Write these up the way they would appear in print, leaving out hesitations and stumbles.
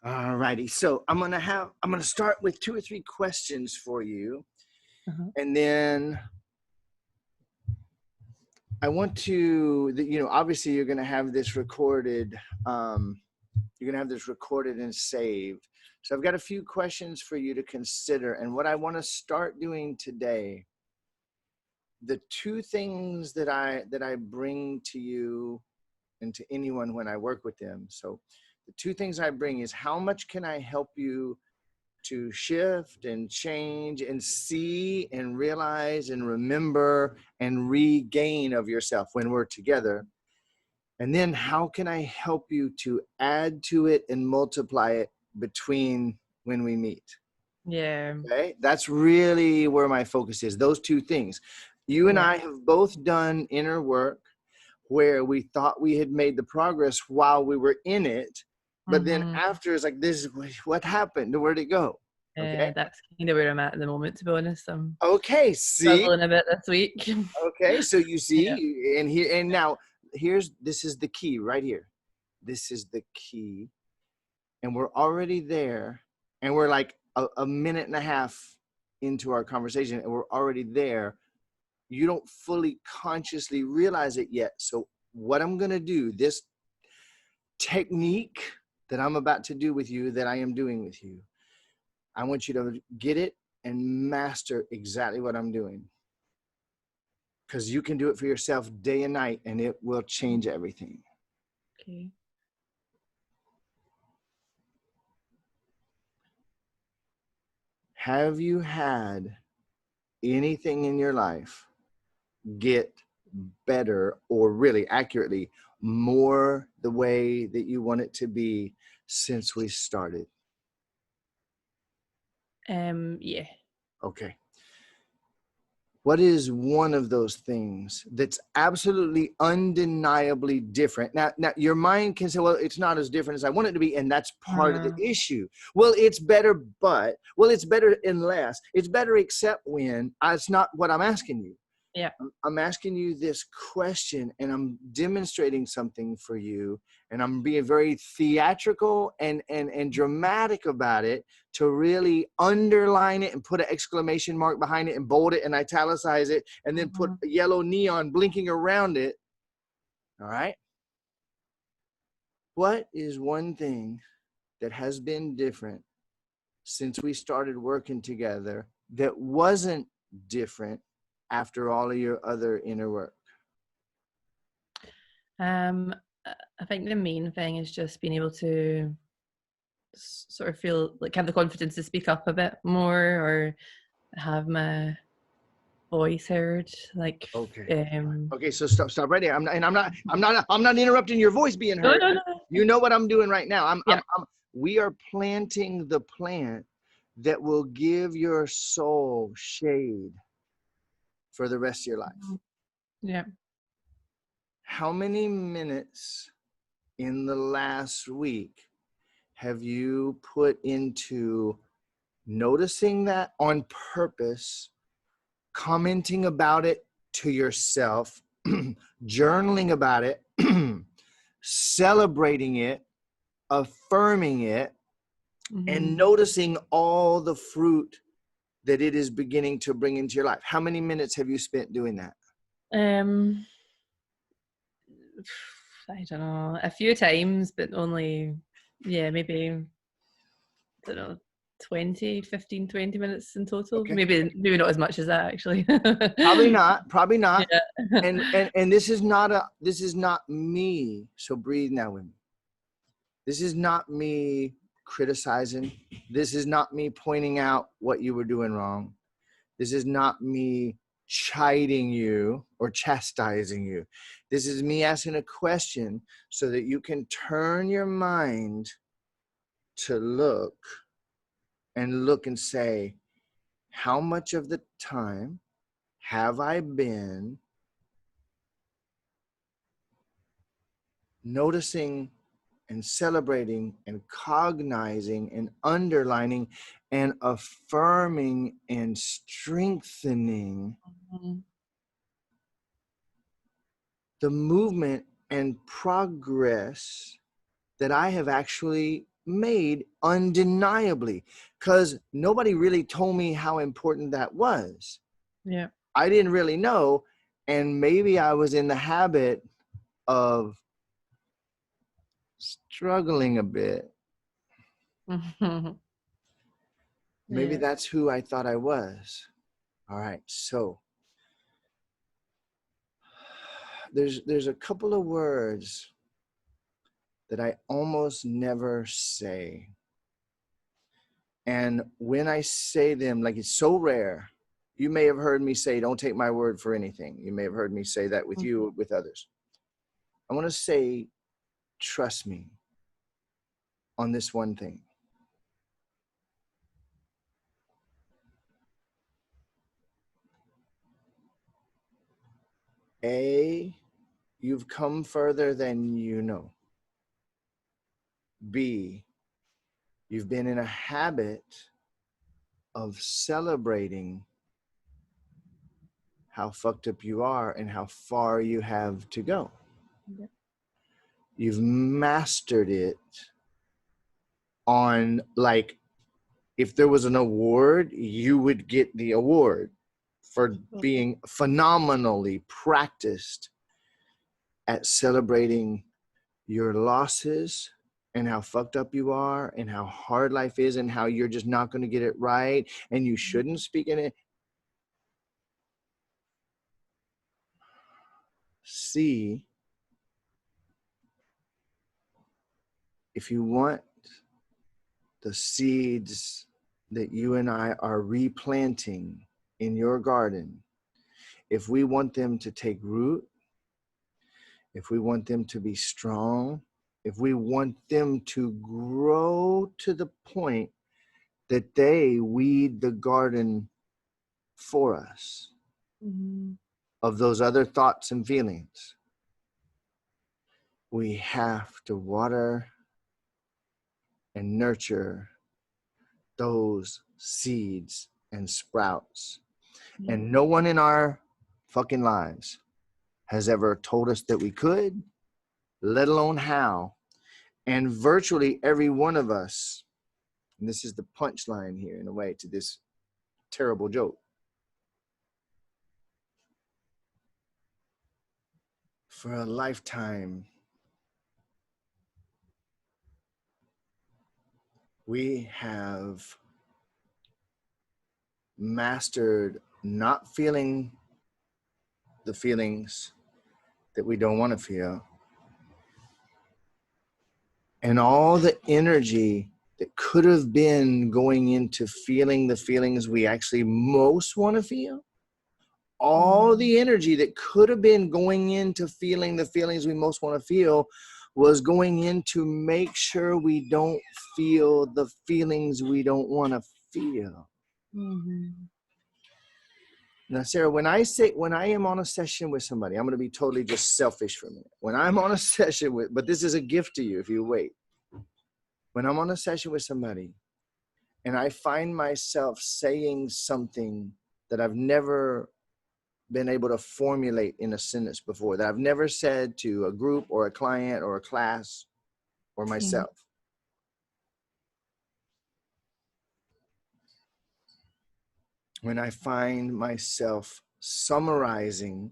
All righty. So I'm gonna start with 2 or 3 questions for you, Uh-huh. and then I want to, obviously you're gonna have this recorded. You're gonna have this recorded and saved. So I've got a few questions for you to consider, and what I want to start doing today. The 2 things that I bring to you and to anyone when I work with them. So the 2 things I bring is how much can I help you to shift and change and see and realize and remember and regain of yourself when we're together. And then how can I help you to add to it and multiply it between when we meet? Yeah. Okay, that's really where my focus is, those 2 things. You and Yeah. I have both done inner work where we thought we had made the progress while we were in it, but then Mm-hmm. after it's like, this is what happened, where'd it go? Okay. That's kind of where I'm at the moment, to be honest. I'm Okay, see? struggling a bit this week. Okay, so you Yeah. see, and now this is the key right here. This is the key. And we're already there, and we're like a minute and a half into our conversation, and we're already there. You don't fully consciously realize it yet. So what I'm gonna do, this technique that I'm about to do with you, that I am doing with you, I want you to get it and master exactly what I'm doing. Because you can do it for yourself day and night, and it will change everything. Okay. Have you had anything in your life get better, or really accurately, more the way that you want it to be since we started? Yeah. Okay. What is one of those things that's absolutely undeniably different? Now your mind can say, well, it's not as different as I want it to be, and that's part of the issue. Well, it's better, but, well, it's better unless, it's better except when, it's not what I'm asking you. Yeah. I'm asking you this question, and I'm demonstrating something for you, and I'm being very theatrical and dramatic about it to really underline it and put an exclamation mark behind it and bold it and italicize it and then put a yellow neon blinking around it. All right. What is one thing that has been different since we started working together that wasn't different after all of your other inner work? I think the main thing is just being able to sort of feel like have the confidence to speak up a bit more, or have my voice heard. Like, Okay. Okay, so stop right there. I'm not interrupting your voice being no, heard. no, no. You know what I'm doing right now. Yeah. We are planting the plant that will give your soul shade for the rest of your life. Yeah. How many minutes in the last week have you put into noticing that on purpose, commenting about it to yourself, journaling about it, celebrating it, affirming it, and noticing all the fruit that it is beginning to bring into your life? How many minutes have you spent doing that? I don't know, a few times, but only, maybe, I don't know, 20 minutes in total. Okay. Maybe not as much as that, actually. Probably not. Yeah. And this is not me. So breathe now with me. This is not me criticizing. This is not me pointing out what you were doing wrong. This is not me chiding you or chastising you. This is me asking a question so that you can turn your mind to look and say, how much of the time have I been noticing and celebrating and cognizing and underlining and affirming and strengthening the movement and progress that I have actually made undeniably, because nobody really told me how important that was. Yeah. I didn't really know. And maybe I was in the habit of struggling a bit. Maybe Yeah. that's who I thought I was. All right. So there's a couple of words that I almost never say. And when I say them, like, it's so rare. You may have heard me say, don't take my word for anything. You may have heard me say that with you, with others. I want to say, trust me on this one thing. A, you've come further than you know. B, you've been in a habit of celebrating how fucked up you are and how far you have to go. Yeah. You've mastered it on, like, if there was an award, you would get the award for being phenomenally practiced at celebrating your losses and how fucked up you are and how hard life is and how you're just not going to get it right and you shouldn't speak in it. See, if you want the seeds that you and I are replanting in your garden, if we want them to take root, if we want them to be strong, if we want them to grow to the point that they weed the garden for us of those other thoughts and feelings, we have to water and nurture those seeds and sprouts. Yeah. And no one in our fucking lives has ever told us that we could, let alone how. And virtually every one of us, and this is the punchline here in a way to this terrible joke, for a lifetime, we have mastered not feeling the feelings that we don't want to feel. And all the energy that could have been going into feeling the feelings we actually most want to feel, all the energy that could have been going into feeling the feelings we most want to feel was going in to make sure we don't feel the feelings we don't want to feel. Now, Sarah, when I am on a session with somebody, I'm going to be totally just selfish for a minute. When I'm on a session with, but this is a gift to you if you wait. When I'm on a session with somebody and I find myself saying something that I've never been able to formulate in a sentence before, that I've never said to a group or a client or a class or myself. When I find myself summarizing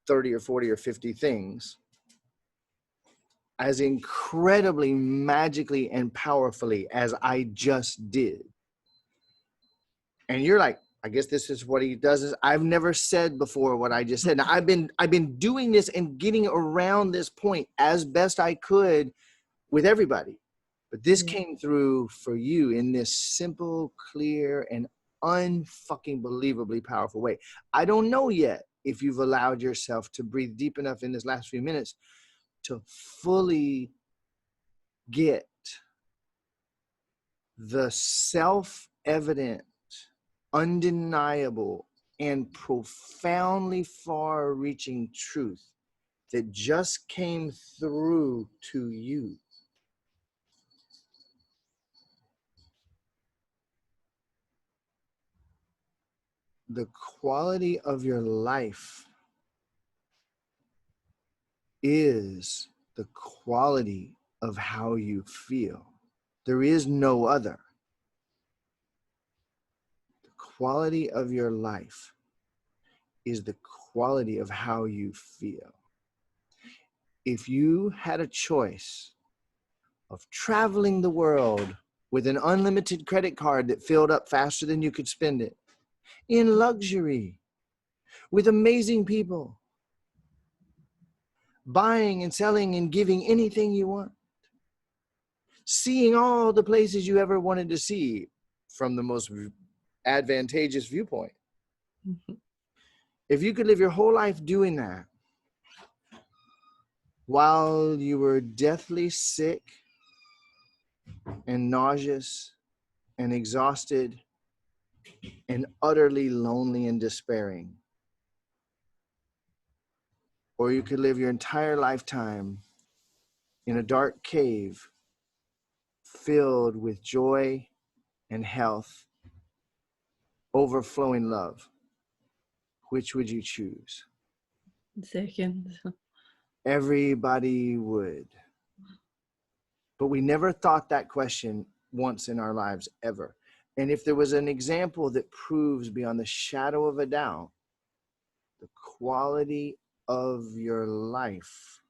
30 or 40 or 50 things as incredibly magically and powerfully as I just did. And you're like, I guess this is what he does. Is I've never said before what I just said. Now, I've been doing this and getting around this point as best I could with everybody. But this came through for you in this simple, clear, and unfucking believably powerful way. I don't know yet if you've allowed yourself to breathe deep enough in this last few minutes to fully get the self-evident, undeniable, and profoundly far-reaching truth that just came through to you. The quality of your life is the quality of how you feel. There is no other. The quality of your life is the quality of how you feel. If you had a choice of traveling the world with an unlimited credit card that filled up faster than you could spend it, in luxury, with amazing people, buying and selling and giving anything you want, seeing all the places you ever wanted to see from the most advantageous viewpoint. If you could live your whole life doing that while you were deathly sick and nauseous and exhausted and utterly lonely and despairing, or you could live your entire lifetime in a dark cave filled with joy and health, overflowing love, which would you choose? Second. Everybody would. But we never thought that question once in our lives, ever. And if there was an example that proves beyond the shadow of a doubt the quality of your life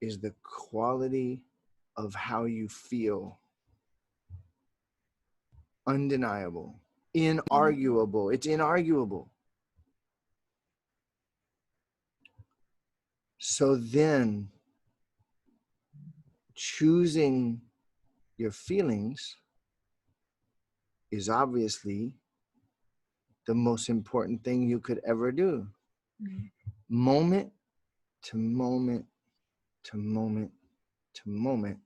is the quality of how you feel. Undeniable, inarguable. It's inarguable. So then, choosing your feelings is obviously the most important thing you could ever do. Moment to moment to moment to moment.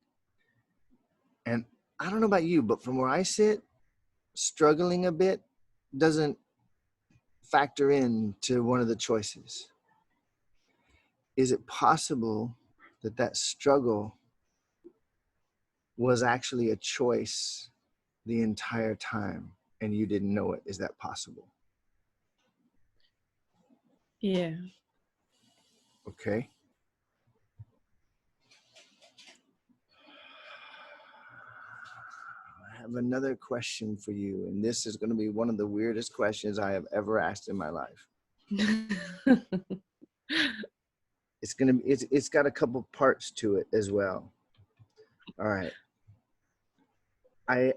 And I don't know about you, but from where I sit, struggling a bit doesn't factor into one of the choices. Is it possible that that struggle was actually a choice the entire time and you didn't know it? Is that possible? Yeah. Okay. I have another question for you, and this is going to be one of the weirdest questions I have ever asked in my life. It's got a couple parts to it as well. All right. I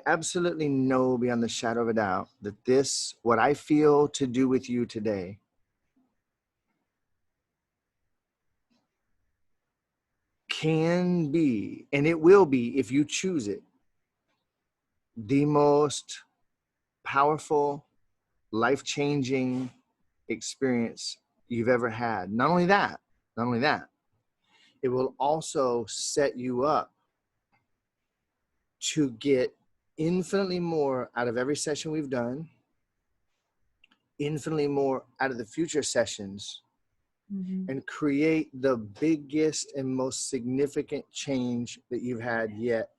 absolutely know beyond the shadow of a doubt that what I feel to do with you today, can be, and it will be if you choose it, the most powerful, life-changing experience you've ever had. Not only that, it will also set you up to get infinitely more out of every session we've done, infinitely more out of the future sessions, and create the biggest and most significant change that you've had yet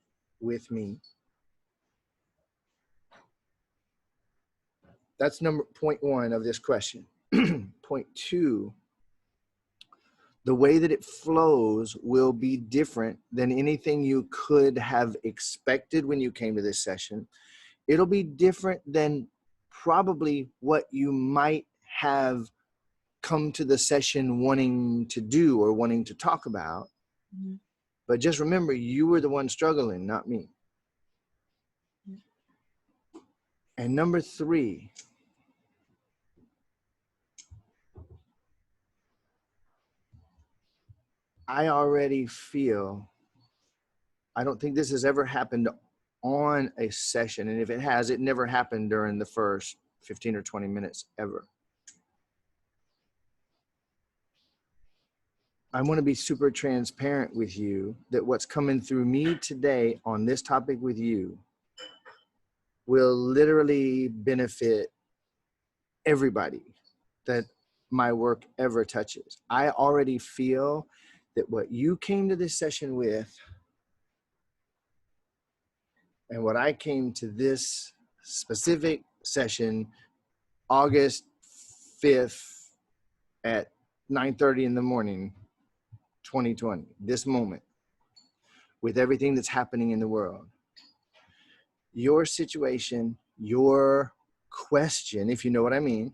with me. That's point one of this question. Point two, the way that it flows will be different than anything you could have expected when you came to this session. It'll be different than probably what you might have come to the session wanting to do or wanting to talk about. But just remember, you were the one struggling, not me. And number three, I already feel, I don't think this has ever happened on a session. And if it has, it never happened during the first 15 or 20 minutes ever. I want to be super transparent with you that what's coming through me today on this topic with you will literally benefit everybody that my work ever touches. I already feel that what you came to this session with and what I came to this specific session August 5th at 9:30 in the morning, 2020, this moment, with everything that's happening in the world. Your situation, your question, if you know what I mean,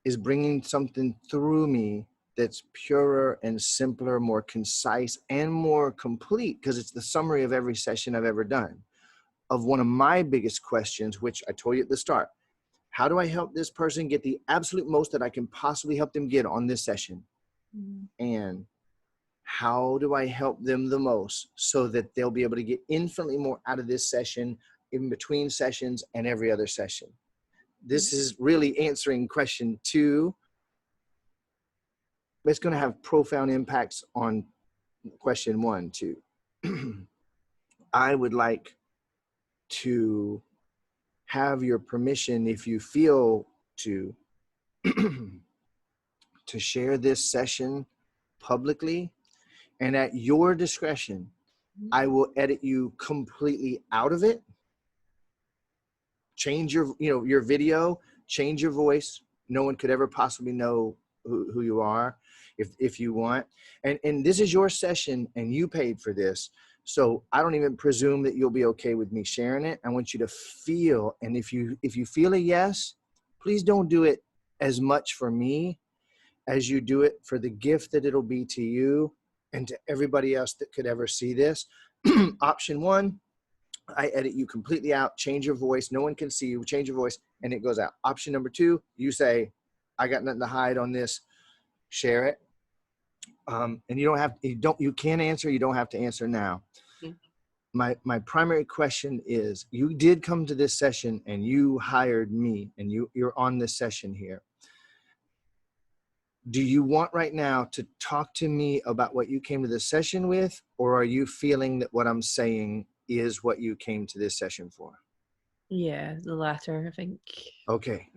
is bringing something through me that's purer and simpler, more concise, and more complete, because it's the summary of every session I've ever done, of one of my biggest questions, which I told you at the start. How do I help this person get the absolute most that I can possibly help them get on this session? And how do I help them the most so that they'll be able to get infinitely more out of this session, in between sessions, and every other session? This is really answering question 2. It's going to have profound impacts on question 1 too. I would like to have your permission, if you feel to share this session publicly, and at your discretion, I will edit you completely out of it, change your, your video, change your voice. No one could ever possibly know who you are if you want. And this is your session and you paid for this. So I don't even presume that you'll be okay with me sharing it. I want you to feel, and if you feel a yes, please don't do it as much for me as you do it for the gift that it'll be to you and to everybody else that could ever see this. Option 1, I edit you completely out, change your voice. No one can see you, change your voice, and it goes out. Option number 2, you say, I got nothing to hide on this, share it. And you don't have, you can answer, you don't have to answer now. My primary question is, you did come to this session and you hired me and you're on this session here. Do you want right now to talk to me about what you came to this session with, or are you feeling that what I'm saying is what you came to this session for? Yeah, the latter, I think. Okay,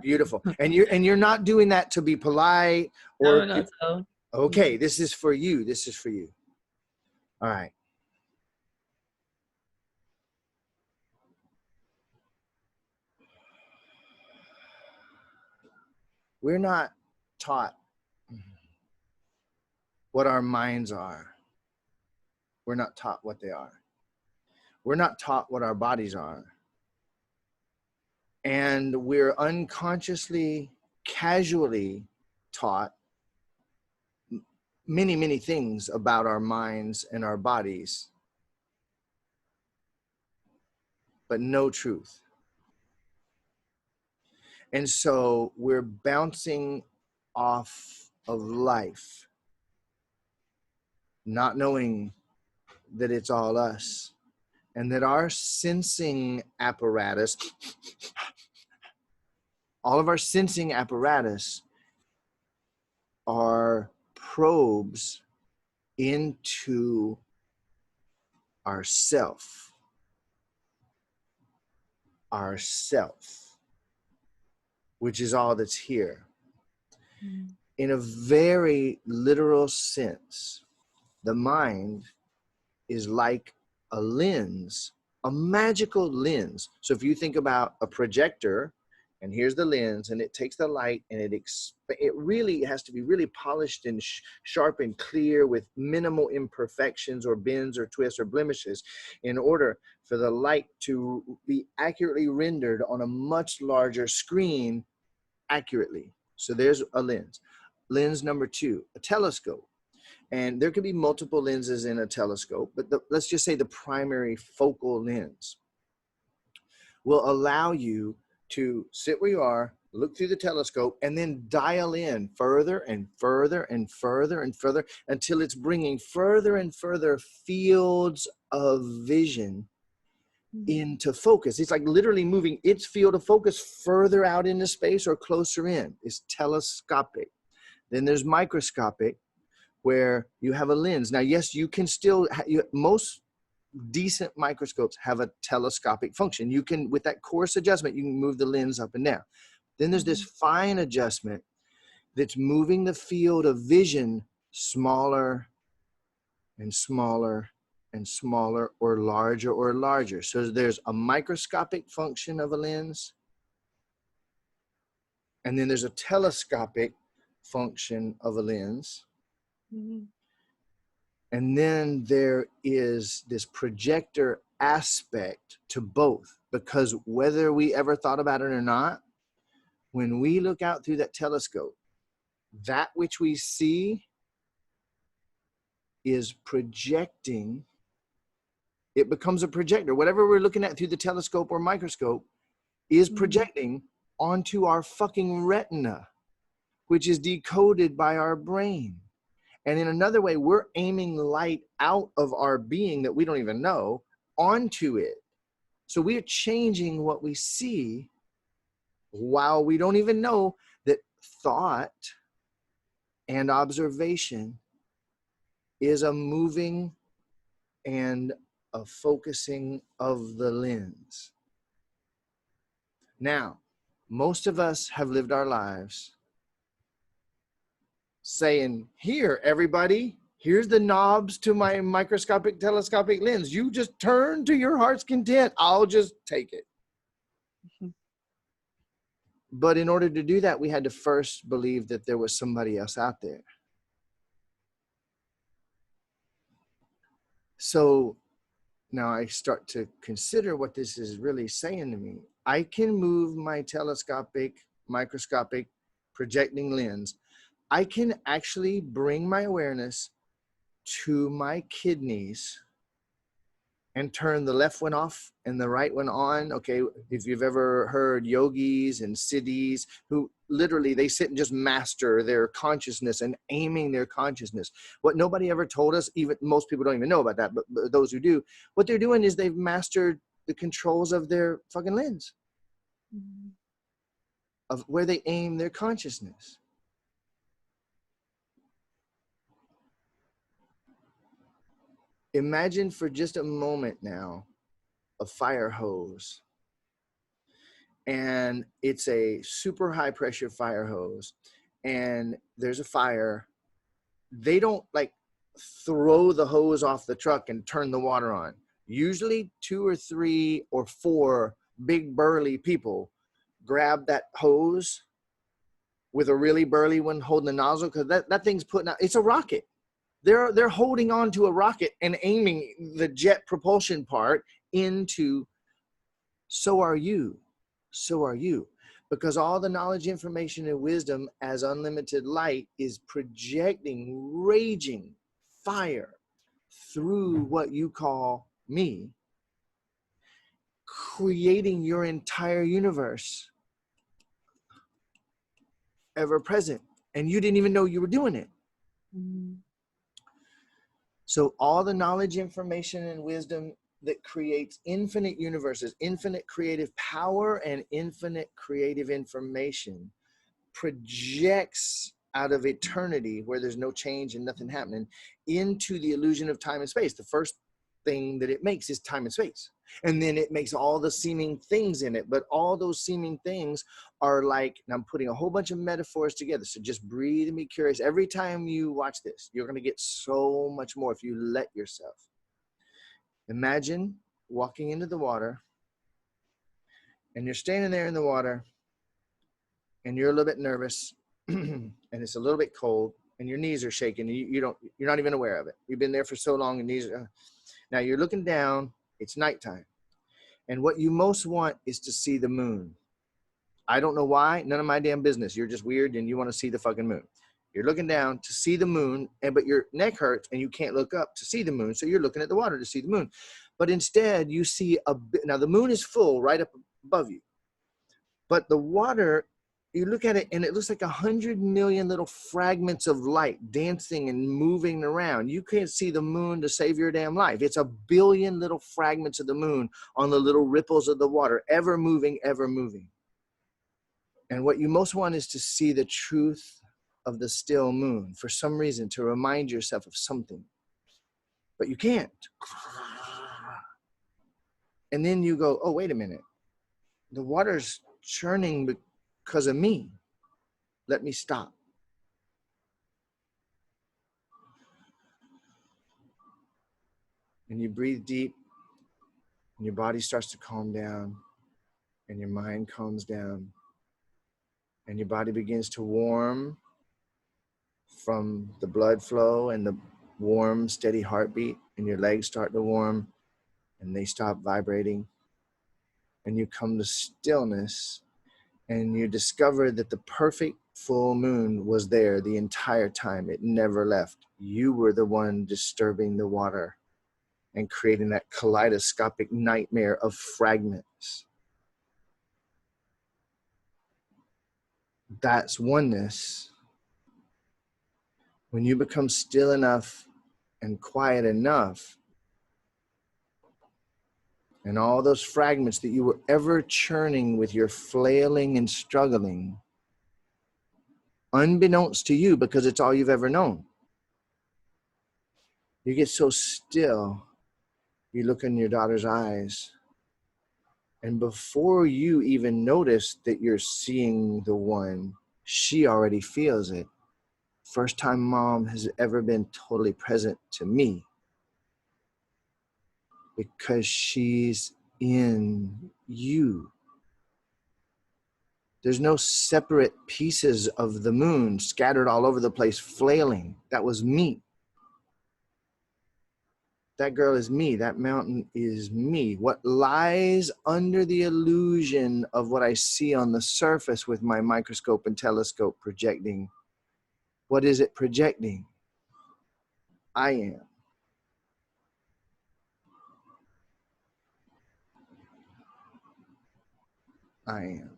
beautiful. And you're not doing that to be polite or no, not at all. Okay, this is for you. This is for you. All right. We're not taught what our minds are. We're not taught what they are. We're not taught what our bodies are. And we're unconsciously, casually taught many, many things about our minds and our bodies, but no truth. And so we're bouncing off of life, not knowing that it's all us, and that our sensing apparatus, all of our sensing apparatus are probes into ourself, which is all that's here. In a very literal sense, the mind is like a lens, a magical lens. So if you think about a projector, and here's the lens, and it takes the light, and it really has to be really polished and sharp and clear with minimal imperfections or bends or twists or blemishes in order for the light to be accurately rendered on a much larger screen accurately. So there's a lens. Lens number 2, a telescope. And there could be multiple lenses in a telescope, but let's just say the primary focal lens will allow you to sit where you are, look through the telescope, and then dial in further and further and further and further until it's bringing further and further fields of vision into focus. It's like literally moving its field of focus further out into space or closer in. It's telescopic. Then there's microscopic, where you have a lens. Now, yes, you can still, most decent microscopes have a telescopic function. You can, with that coarse adjustment, you can move the lens up and down. Then there's this fine adjustment that's moving the field of vision smaller and smaller and smaller, or larger or larger. So there's a microscopic function of a lens, and then there's a telescopic function of a lens. And then there is this projector aspect to both, because whether we ever thought about it or not, when we look out through that telescope, that which we see is projecting. It becomes a projector. Whatever we're looking at through the telescope or microscope is projecting onto our fucking retina, which is decoded by our brain. And in another way, we're aiming light out of our being that we don't even know onto it. So we're changing what we see while we don't even know that thought and observation is a moving and a focusing of the lens. Now, most of us have lived our lives saying, here, everybody, here's the knobs to my microscopic telescopic lens. You just turn to your heart's content. I'll just take it. But in order to do that, we had to first believe that there was somebody else out there. So now I start to consider what this is really saying to me. I can move my telescopic, microscopic, projecting lens. I can actually bring my awareness to my kidneys and turn the left one off and the right one on. Okay, if you've ever heard yogis and siddhis who literally they sit and just master their consciousness and aiming their consciousness. What nobody ever told us, even most people don't even know about that, but those who do, what they're doing is they've mastered the controls of their fucking lens, of where they aim their consciousness. Imagine for just a moment now a fire hose, and it's a super high pressure fire hose, and there's a fire. They don't like throw the hose off the truck and turn the water on. Usually 2 or 3 or 4 big burly people grab that hose with a really burly one holding the nozzle, because that thing's putting out, it's a rocket. They're holding on to a rocket and aiming the jet propulsion part into. So are you. So are you. Because all the knowledge, information, and wisdom as unlimited light is projecting raging fire through what you call me, creating your entire universe ever present. And you didn't even know you were doing it. So all the knowledge, information, and wisdom that creates infinite universes, infinite creative power, and infinite creative information projects out of eternity, where there's no change and nothing happening, into the illusion of time and space. The first thing that it makes is time and space. And then it makes all the seeming things in it. But all those seeming things are like, and I'm putting a whole bunch of metaphors together. So just breathe and be curious. Every time you watch this, you're going to get so much more if you let yourself. Imagine walking into the water, and you're standing there in the water, and you're a little bit nervous, and it's a little bit cold, and your knees are shaking. You're not even aware of it. You've been there for so long, and now you're looking down. It's nighttime, and what you most want is to see the moon. I don't know why. None of my damn business. You're just weird, and you want to see the fucking moon. You're looking down to see the moon, but your neck hurts, and you can't look up to see the moon. So you're looking at the water to see the moon, but instead you see now the moon is full right up above you, but the water, you look at it and it looks like 100 million little fragments of light dancing and moving around. You can't see the moon to save your damn life. It's 1 billion little fragments of the moon on the little ripples of the water, ever moving, ever moving. And what you most want is to see the truth of the still moon, for some reason, to remind yourself of something, but you can't. And then you go, oh, wait a minute. The water's churning because of me. Let me stop. And you breathe deep, and your body starts to calm down, and your mind calms down, and your body begins to warm from the blood flow and the warm, steady heartbeat, and your legs start to warm and they stop vibrating, and you come to stillness, and you discover that the perfect full moon was there the entire time. It never left. You were the one disturbing the water and creating that kaleidoscopic nightmare of fragments. That's oneness. When you become still enough and quiet enough, and all those fragments that you were ever churning with your flailing and struggling, unbeknownst to you, because it's all you've ever known, you get so still, you look in your daughter's eyes, and before you even notice that you're seeing the one, she already feels it. First time mom has ever been totally present to me, because she's in you. There's no separate pieces of the moon scattered all over the place flailing. That was me. That girl is me. That mountain is me. What lies under the illusion of what I see on the surface with my microscope and telescope projecting, what is it projecting? I am. I am.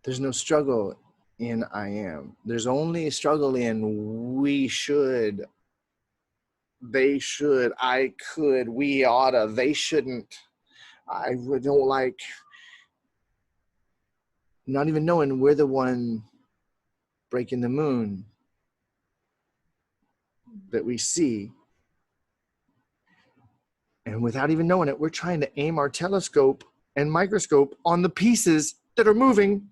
There's no struggle in I am. There's only a struggle in we should, they should, I could, we oughta, they shouldn't, I don't like. Not even knowing we're the one breaking the moon that we see. And without even knowing it, we're trying to aim our telescope and microscope on the pieces that are moving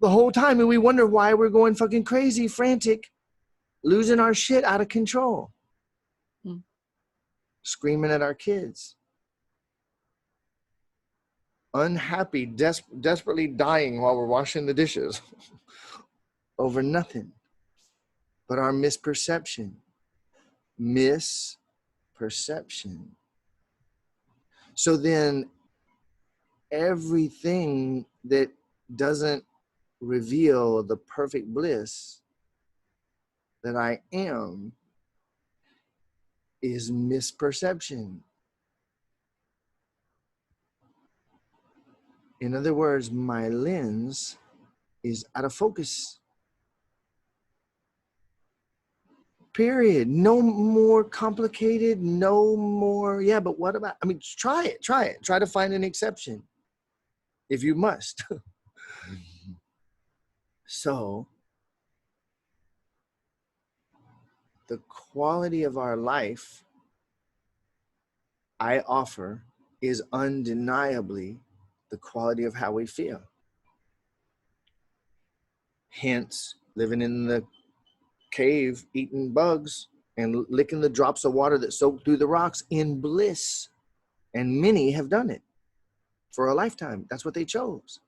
the whole time. And we wonder why we're going fucking crazy, frantic, losing our shit out of control, screaming at our kids, unhappy, desperately dying while we're washing the dishes over nothing but our misperception. Misperception. So then everything that doesn't reveal the perfect bliss that I am is misperception. In other words, my lens is out of focus. Period. No more complicated, no more, yeah, but what about, I mean, try it. Try to find an exception if you must. So, the quality of our life I offer is undeniably the quality of how we feel. Hence, living in the cave, eating bugs, and licking the drops of water that soak through the rocks in bliss. And many have done it for a lifetime. That's what they chose.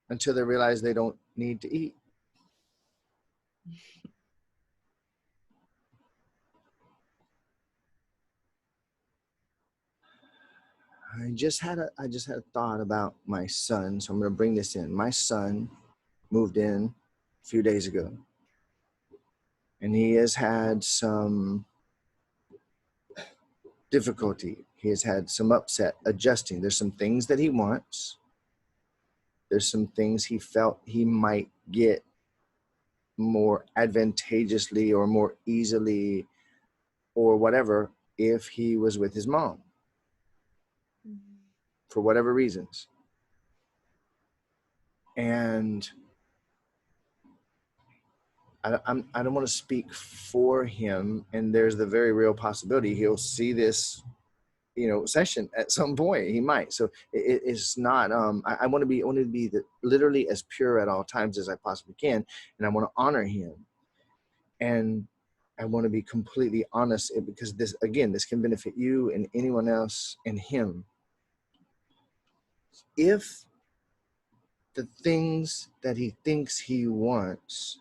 Until they realize they don't need to eat. I just had a thought about my son, so I'm going to bring this in. My son moved in a few days ago, and he has had some difficulty. He has had some upset adjusting. There's some things that he wants. There's some things he felt he might get more advantageously or more easily or whatever if he was with his mom, for whatever reasons. And I don't want to speak for him, and there's the very real possibility he'll see this, session at some point. He might. So it's not. I want to be literally as pure at all times as I possibly can, and I want to honor him, and I want to be completely honest, because this can benefit you and anyone else and him. If the things that he thinks he wants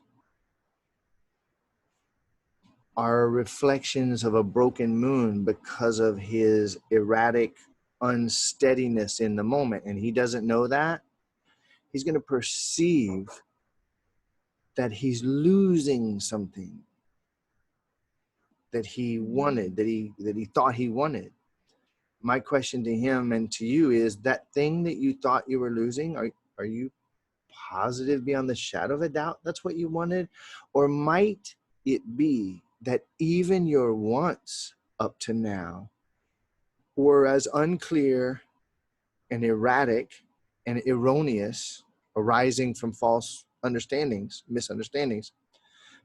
are reflections of a broken moon because of his erratic unsteadiness in the moment. And he doesn't know that. He's going to perceive that he's losing something that he wanted, that he thought he wanted. My question to him and to you is, that thing that you thought you were losing, are you positive beyond the shadow of a doubt that's what you wanted? Or might it be that even your wants up to now were as unclear and erratic and erroneous, arising from false understandings, misunderstandings?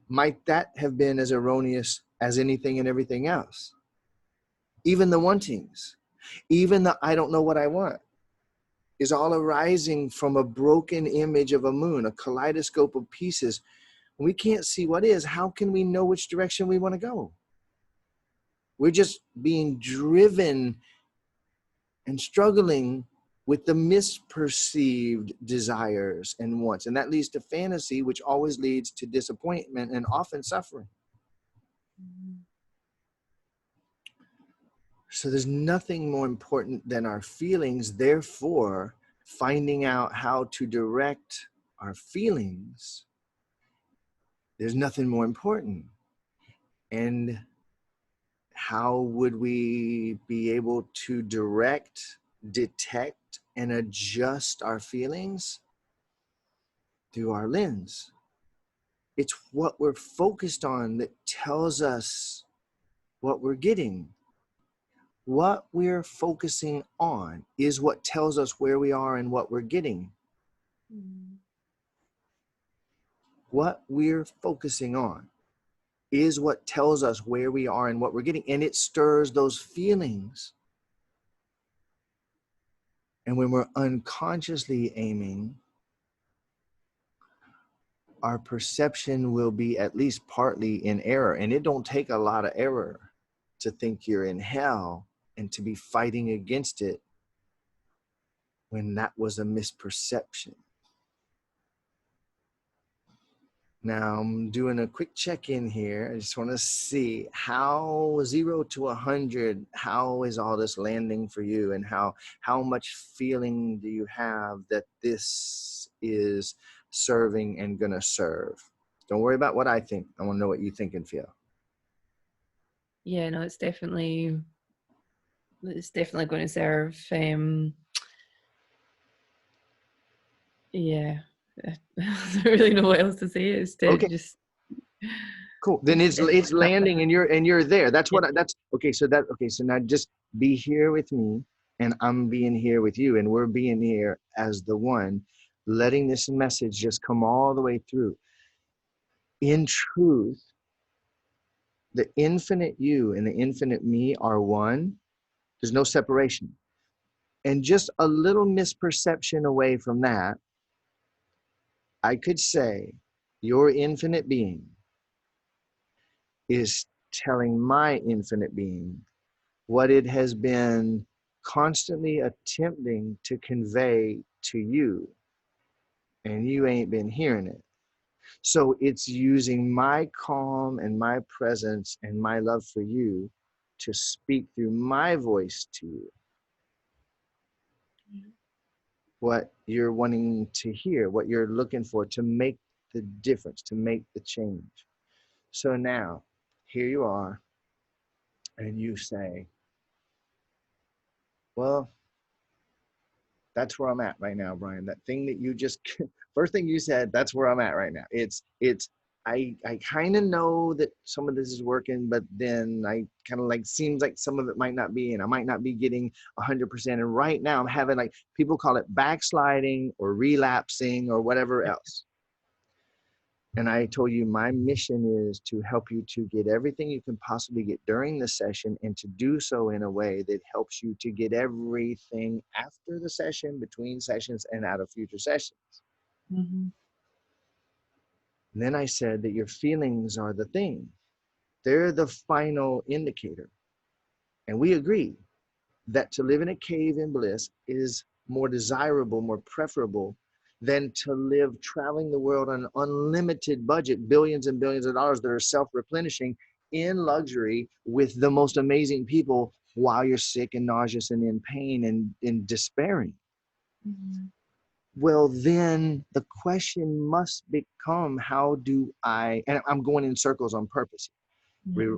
Might that have been as erroneous as anything and everything else? Even the wantings, even the I don't know what I want, is all arising from a broken image of a moon, a kaleidoscope of pieces. When we can't see what is, how can we know which direction we want to go? We're just being driven and struggling with the misperceived desires and wants. And that leads to fantasy, which always leads to disappointment and often suffering. So there's nothing more important than our feelings. Therefore, finding out how to direct our feelings, there's nothing more important. And how would we be able to direct, detect, and adjust our feelings? Through our lens. It's what we're focused on that tells us what we're getting. What we're focusing on is what tells us where we are and what we're getting. What we're focusing on is what tells us where we are and what we're getting. And it stirs those feelings. And when we're unconsciously aiming, our perception will be at least partly in error. And it don't take a lot of error to think you're in hell and to be fighting against it when that was a misperception. Now I'm doing a quick check-in here. I just want to see how 0 to 100, how is all this landing for you, and how much feeling do you have that this is serving and gonna serve? Don't worry about what I think. I want to know what you think and feel. Yeah, no, it's definitely going to serve. Yeah, I don't really know what else to say. It's Okay, just cool. Then it's landing and you're there. That's what that's okay. So now just be here with me, and I'm being here with you, and we're being here as the one, letting this message just come all the way through. In truth, the infinite you and the infinite me are one. There's no separation. And just a little misperception away from that, I could say your infinite being is telling my infinite being what it has been constantly attempting to convey to you, and you ain't been hearing it. So it's using my calm and my presence and my love for you to speak through my voice to you what you're wanting to hear, what you're looking for, to make the difference, to make the change. So now, here you are, and you say, well, that's where I'm at right now, Brian. That thing that you just, first thing you said, that's where I'm at right now. I kind of know that some of this is working, but then I kind of like, seems like some of it might not be, and I might not be getting 100%. And right now I'm having, like, people call it backsliding or relapsing or whatever else. And I told you my mission is to help you to get everything you can possibly get during the session, and to do so in a way that helps you to get everything after the session, between sessions, and out of future sessions. Mm-hmm. And then I said that your feelings are the thing. They're the final indicator. And we agree that to live in a cave in bliss is more desirable, more preferable than to live traveling the world on an unlimited budget, billions and billions of dollars that are self-replenishing in luxury with the most amazing people while you're sick and nauseous and in pain and in despairing. Well, then the question must become, how do I, and I'm going in circles on purpose.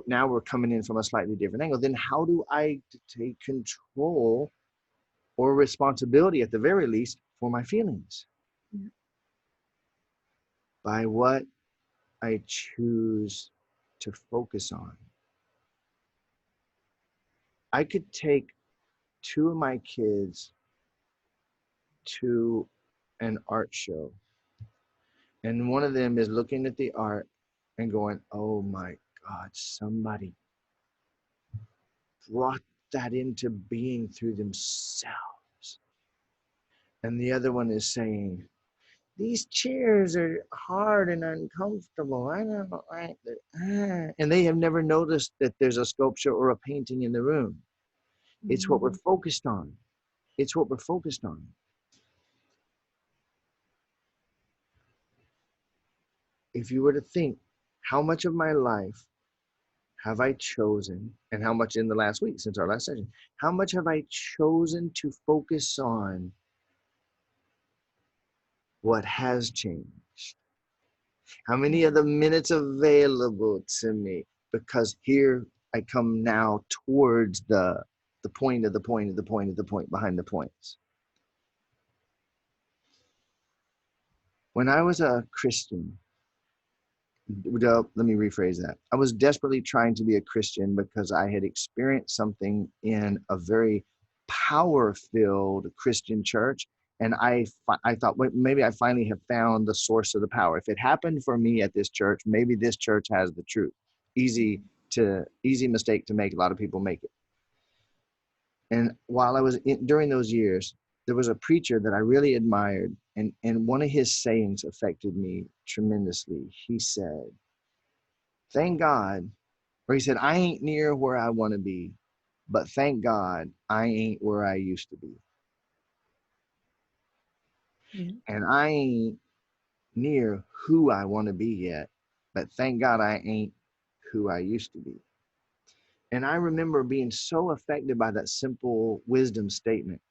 Now we're coming in from a slightly different angle. Then how do I take control or responsibility, at the very least, for my feelings? By what I choose to focus on. I could take 2 of my kids to an art show, and one of them is looking at the art and going, oh my God, somebody brought that into being through themselves. And the other one is saying, these chairs are hard and uncomfortable. I don't like that. And they have never noticed that there's a sculpture or a painting in the room. It's what we're focused on. It's what we're focused on. If you were to think, how much of my life have I chosen, and how much in the last week since our last session, how much have I chosen to focus on what has changed? How many of the minutes available to me? Because here I come now towards the point of the point of the point of the point behind the points. When I was a Christian, let me rephrase that. I was desperately trying to be a Christian because I had experienced something in a very power-filled Christian church. And I thought, well, maybe I finally have found the source of the power. If it happened for me at this church, maybe this church has the truth. Easy mistake to make. A lot of people make it. And while I was during those years, there was a preacher that I really admired. And one of his sayings affected me tremendously. He said, thank God, or he said, I ain't near where I want to be, but thank God I ain't where I used to be. Yeah. And I ain't near who I want to be yet, but thank God I ain't who I used to be. And I remember being so affected by that simple wisdom statement.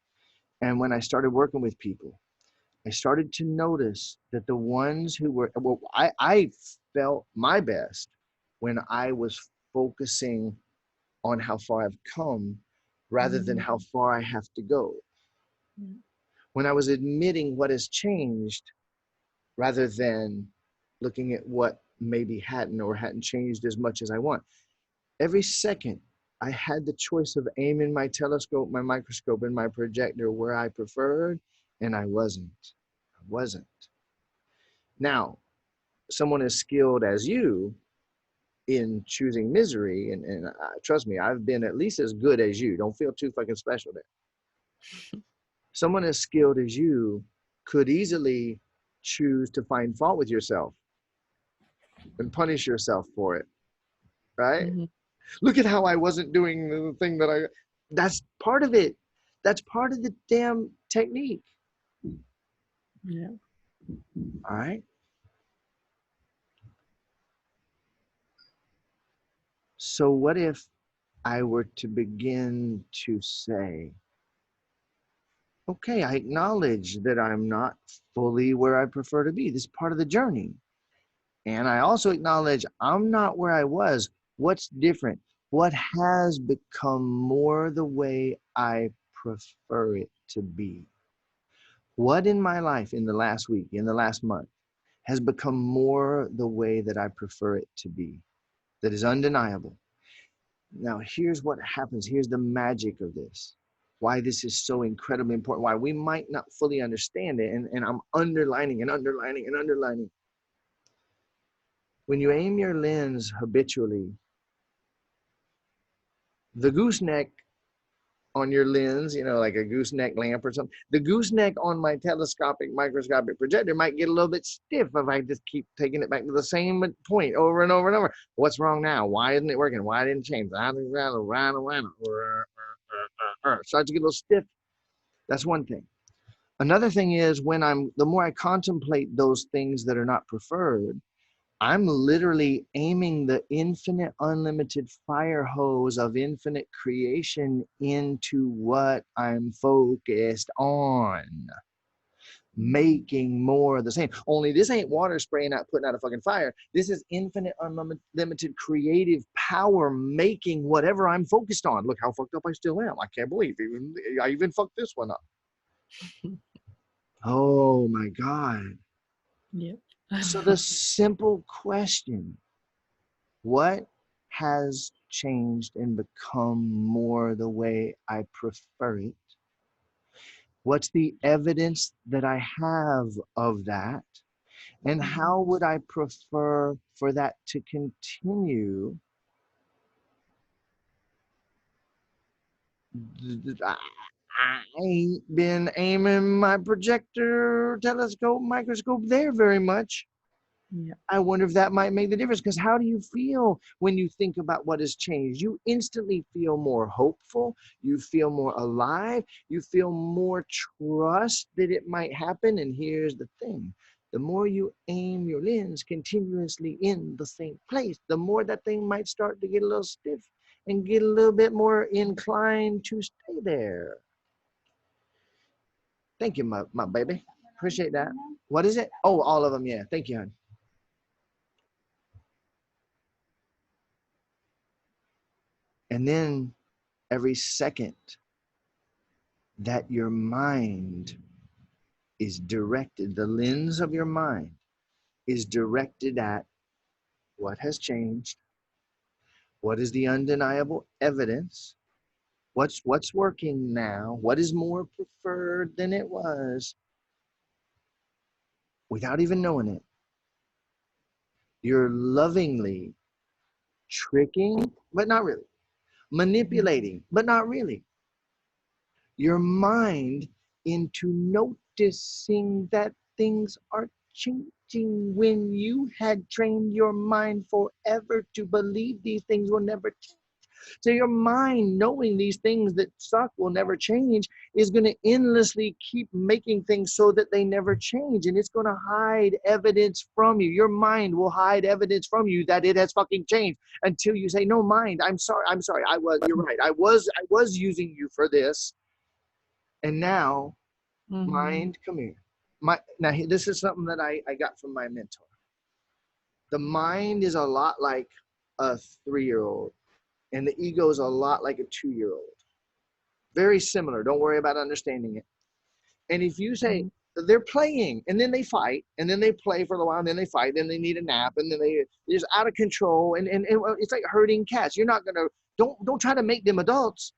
And when I started working with people, I started to notice that the ones who were, well, I felt my best when I was focusing on how far I've come rather than how far I have to go. When I was admitting what has changed rather than looking at what maybe hadn't changed as much as I want. Every second, I had the choice of aiming my telescope, my microscope, and my projector where I preferred, and I wasn't. Now, someone as skilled as you in choosing misery, and trust me, I've been at least as good as you. Don't feel too fucking special there. Someone as skilled as you could easily choose to find fault with yourself and punish yourself for it, right? Look at how I wasn't doing the thing that that's part of it. That's part of the damn technique. Yeah. All right. So what if I were to begin to say, okay, I acknowledge that I'm not fully where I prefer to be. This is part of the journey. And I also acknowledge I'm not where I was. What's different? What has become more the way I prefer it to be? What in my life in the last week, in the last month, has become more the way that I prefer it to be, that is undeniable? Now, here's what happens. Here's the magic of this. Why this is so incredibly important. Why we might not fully understand it. And I'm underlining and underlining and underlining. When you aim your lens habitually, the gooseneck on your lens, like a gooseneck lamp or something, the gooseneck on my telescopic microscopic projector might get a little bit stiff if I just keep taking it back to the same point over and over and over. What's wrong now? Why isn't it working? Why didn't it change? Starts to get a little stiff. That's one thing. Another thing is the more I contemplate those things that are not preferred, I'm literally aiming the infinite, unlimited fire hose of infinite creation into what I'm focused on, making more of the same. Only this ain't water spraying out, putting out a fucking fire. This is infinite, unlimited creative power making whatever I'm focused on. Look how fucked up I still am. I can't believe I even fucked this one up. Oh my God. Yep. So the simple question, what has changed and become more the way I prefer it? What's the evidence that I have of that? And how would I prefer for that to continue? I ain't been aiming my projector, telescope, microscope there very much. Yeah. I wonder if that might make the difference, because how do you feel when you think about what has changed? You instantly feel more hopeful. You feel more alive. You feel more trust that it might happen. And here's the thing. The more you aim your lens continuously in the same place, the more that thing might start to get a little stiff and get a little bit more inclined to stay there. Thank you, my baby. Appreciate that. What is it? Oh, all of them. Yeah. Thank you, hon. And then every second that your mind is directed, the lens of your mind is directed at what has changed, what is the undeniable evidence, what's working now, what is more preferred than it was, without even knowing it. You're lovingly tricking, but not really, manipulating, but not really, your mind into noticing that things are changing when you had trained your mind forever to believe these things will never change. So your mind, knowing these things that suck will never change, is going to endlessly keep making things so that they never change. And it's going to hide evidence from you. Your mind will hide evidence from you that it has fucking changed until you say, no, mind, I'm sorry. You're right. I was using you for this. And now, mind, come here. Now, this is something that I got from my mentor. The mind is a lot like a 3-year-old, and the ego is a lot like a 2-year-old. Very similar. Don't worry about understanding it. And if you say they're playing, and then they fight, and then they play for a while, and then they fight, then they need a nap, and then they're just out of control, and it's like herding cats. You're not gonna don't try to make them adults.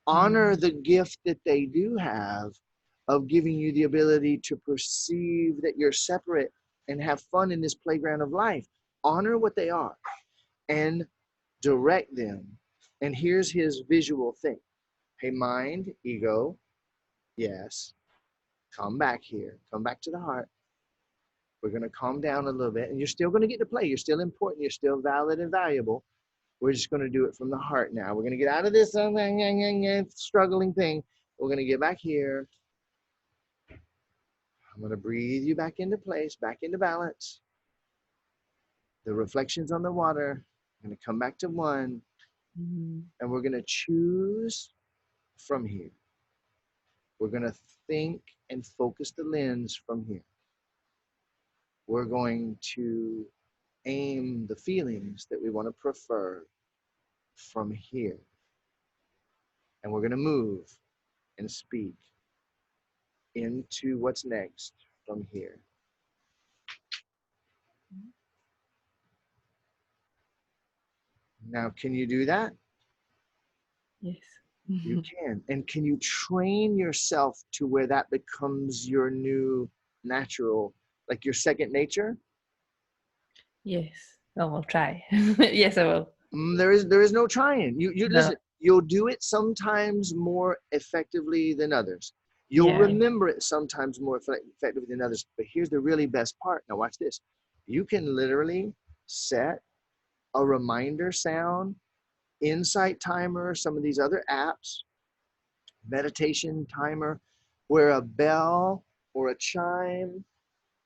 Honor the gift that they do have of giving you the ability to perceive that you're separate and have fun in this playground of life. Honor what they are and direct them. And here's his visual thing. Hey, mind, ego, yes, come back here. Come back to the heart. We're going to calm down a little bit. And you're still going to get to play. You're still important. You're still valid and valuable. We're just going to do it from the heart now. We're going to get out of this struggling thing. We're going to get back here. I'm going to breathe you back into place, back into balance. The reflections on the water. I'm going to come back to one. And we're going to choose from here. We're going to think and focus the lens from here. We're going to aim the feelings that we want to prefer from here. And we're going to move and speak into what's next from here. Now, can you do that? Yes. You can. And can you train yourself to where that becomes your new natural, like your second nature? Yes. Oh, I'll try. Yes, I will. There is no trying. You No. listen, you'll do it sometimes more effectively than others. You'll Yeah. remember it sometimes more effectively than others. But here's the really best part. Now watch this. You can literally set a reminder sound, insight timer, some of these other apps, meditation timer, where a bell or a chime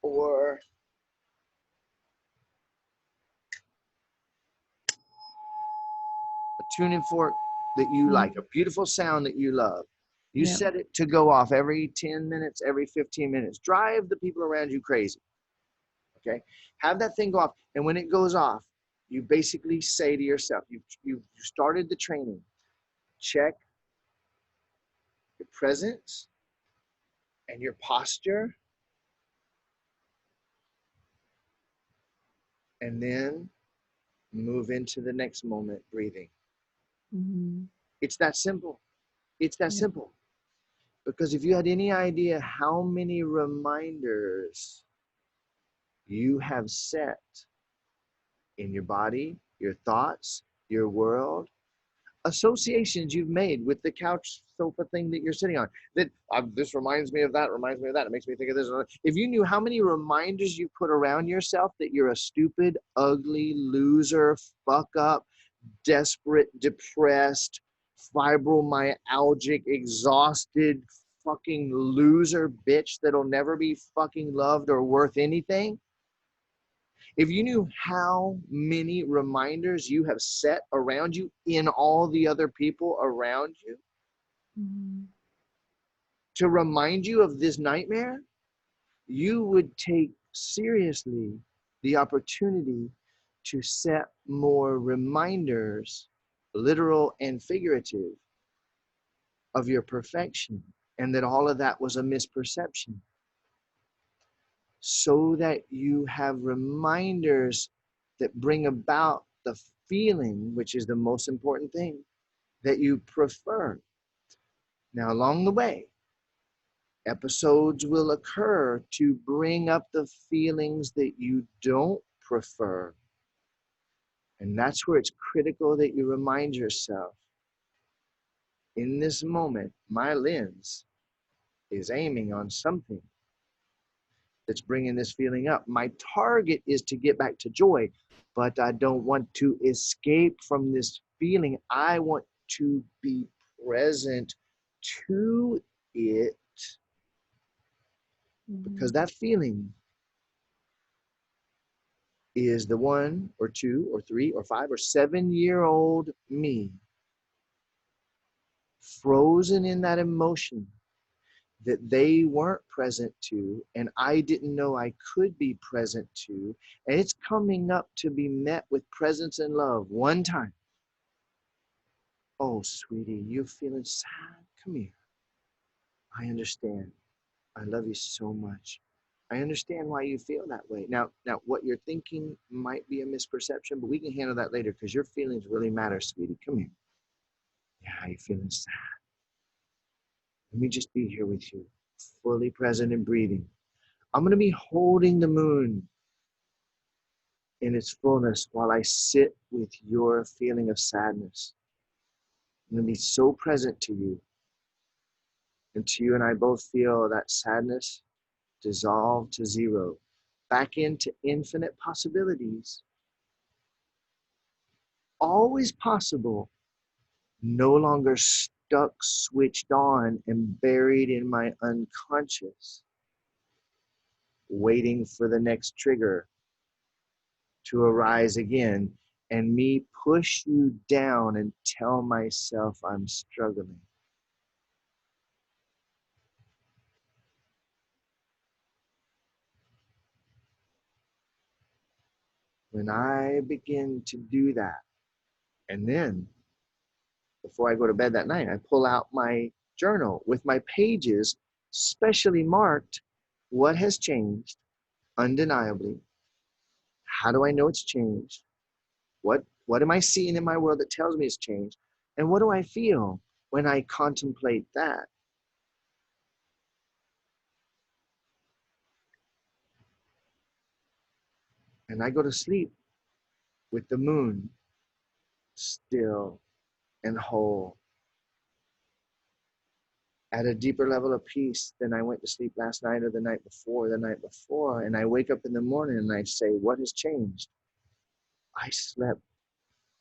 or a tuning fork that you like, a beautiful sound that you love, you Yeah. set it to go off every 10 minutes, every 15 minutes. Drive the people around you crazy. Okay? Have that thing go off. And when it goes off, you basically say to yourself, you started the training. Check your presence and your posture, and then move into the next moment breathing. Mm-hmm. It's that simple. It's that simple. Because if you had any idea how many reminders you have set in your body, your thoughts, your world, associations you've made with the couch sofa thing that you're sitting on, that this reminds me of that, reminds me of that, it makes me think of this. If you knew how many reminders you put around yourself that you're a stupid, ugly, loser, fuck up, desperate, depressed, fibromyalgic, exhausted, fucking loser bitch that'll never be fucking loved or worth anything. If you knew how many reminders you have set around you in all the other people around you to remind you of this nightmare, you would take seriously the opportunity to set more reminders, literal and figurative, of your perfection, and that all of that was a misperception, so that you have reminders that bring about the feeling, which is the most important thing, that you prefer. Now, along the way, episodes will occur to bring up the feelings that you don't prefer. And that's where it's critical that you remind yourself, in this moment, my lens is aiming on something that's bringing this feeling up. My target is to get back to joy, but I don't want to escape from this feeling. I want to be present to it, because that feeling is the 1 or 2 or 3 or 5 or 7-year-old me frozen in that emotion that they weren't present to, and I didn't know I could be present to, and it's coming up to be met with presence and love one time. Oh, sweetie, you're feeling sad? Come here. I understand. I love you so much. I understand why you feel that way. Now, what you're thinking might be a misperception, but we can handle that later, because your feelings really matter, sweetie. Come here. Yeah, you're feeling sad. Let me just be here with you, fully present and breathing. I'm going to be holding the moon in its fullness while I sit with your feeling of sadness. I'm going to be so present to you until you and I both feel that sadness dissolve to zero, back into infinite possibilities. Always possible, no longer stuck, switched on, and buried in my unconscious, waiting for the next trigger to arise again, and me push you down and tell myself I'm struggling. When I begin to do that, and then before I go to bed that night, I pull out my journal with my pages specially marked what has changed undeniably. How do I know it's changed? What am I seeing in my world that tells me it's changed? And what do I feel when I contemplate that? And I go to sleep with the moon still and whole, at a deeper level of peace than I went to sleep last night or the night before. And I wake up in the morning and I say, what has changed? I slept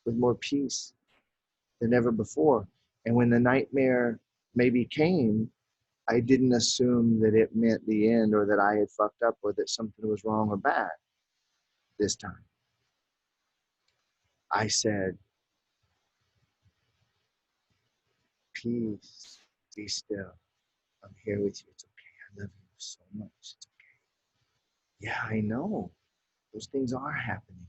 with more peace than ever before. And when the nightmare maybe came, I didn't assume that it meant the end or that I had fucked up or that something was wrong or bad this time. I said, peace, be still. I'm here with you. It's okay. I love you so much. It's okay. Yeah, I know. Those things are happening.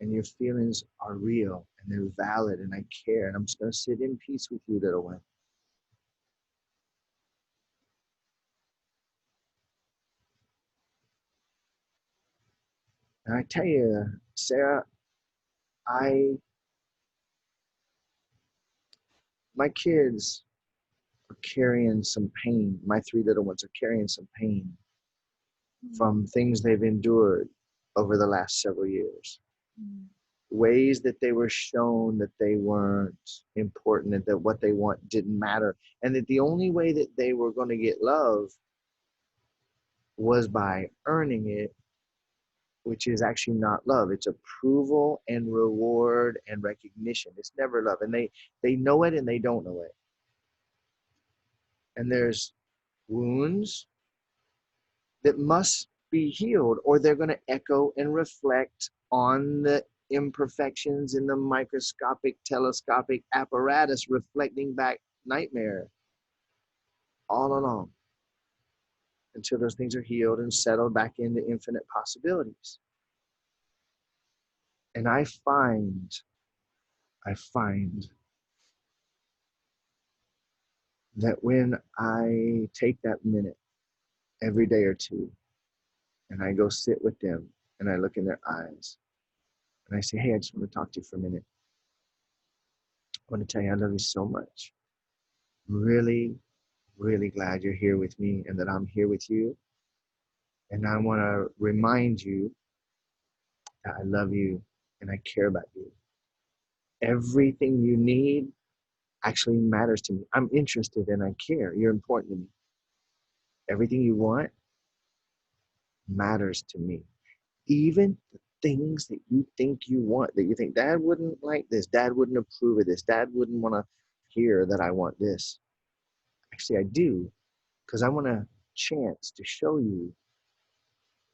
And your feelings are real and they're valid and I care. And I'm just going to sit in peace with you, little one. And I tell you, Sarah, my kids are carrying some pain. My three little ones are carrying some pain from things they've endured over the last several years. Ways that they were shown that they weren't important and that what they want didn't matter. And that the only way that they were going to get love was by earning it, which is actually not love. It's approval and reward and recognition. It's never love. And they know it and they don't know it. And there's wounds that must be healed, or they're going to echo and reflect on the imperfections in the microscopic, telescopic apparatus reflecting back nightmare all along until those things are healed and settled back into infinite possibilities. And I find that when I take that minute every day or two and I go sit with them and I look in their eyes and I say, hey, I just want to talk to you for a minute. I want to tell you I love you so much. Really, really glad you're here with me and that I'm here with you. And I want to remind you that I love you and I care about you. Everything you need actually matters to me. I'm interested and I care. You're important to me. Everything you want matters to me. Even the things that you think you want, that you think dad wouldn't like this, dad wouldn't approve of this, dad wouldn't want to hear that I want this. Actually, I do, because I want a chance to show you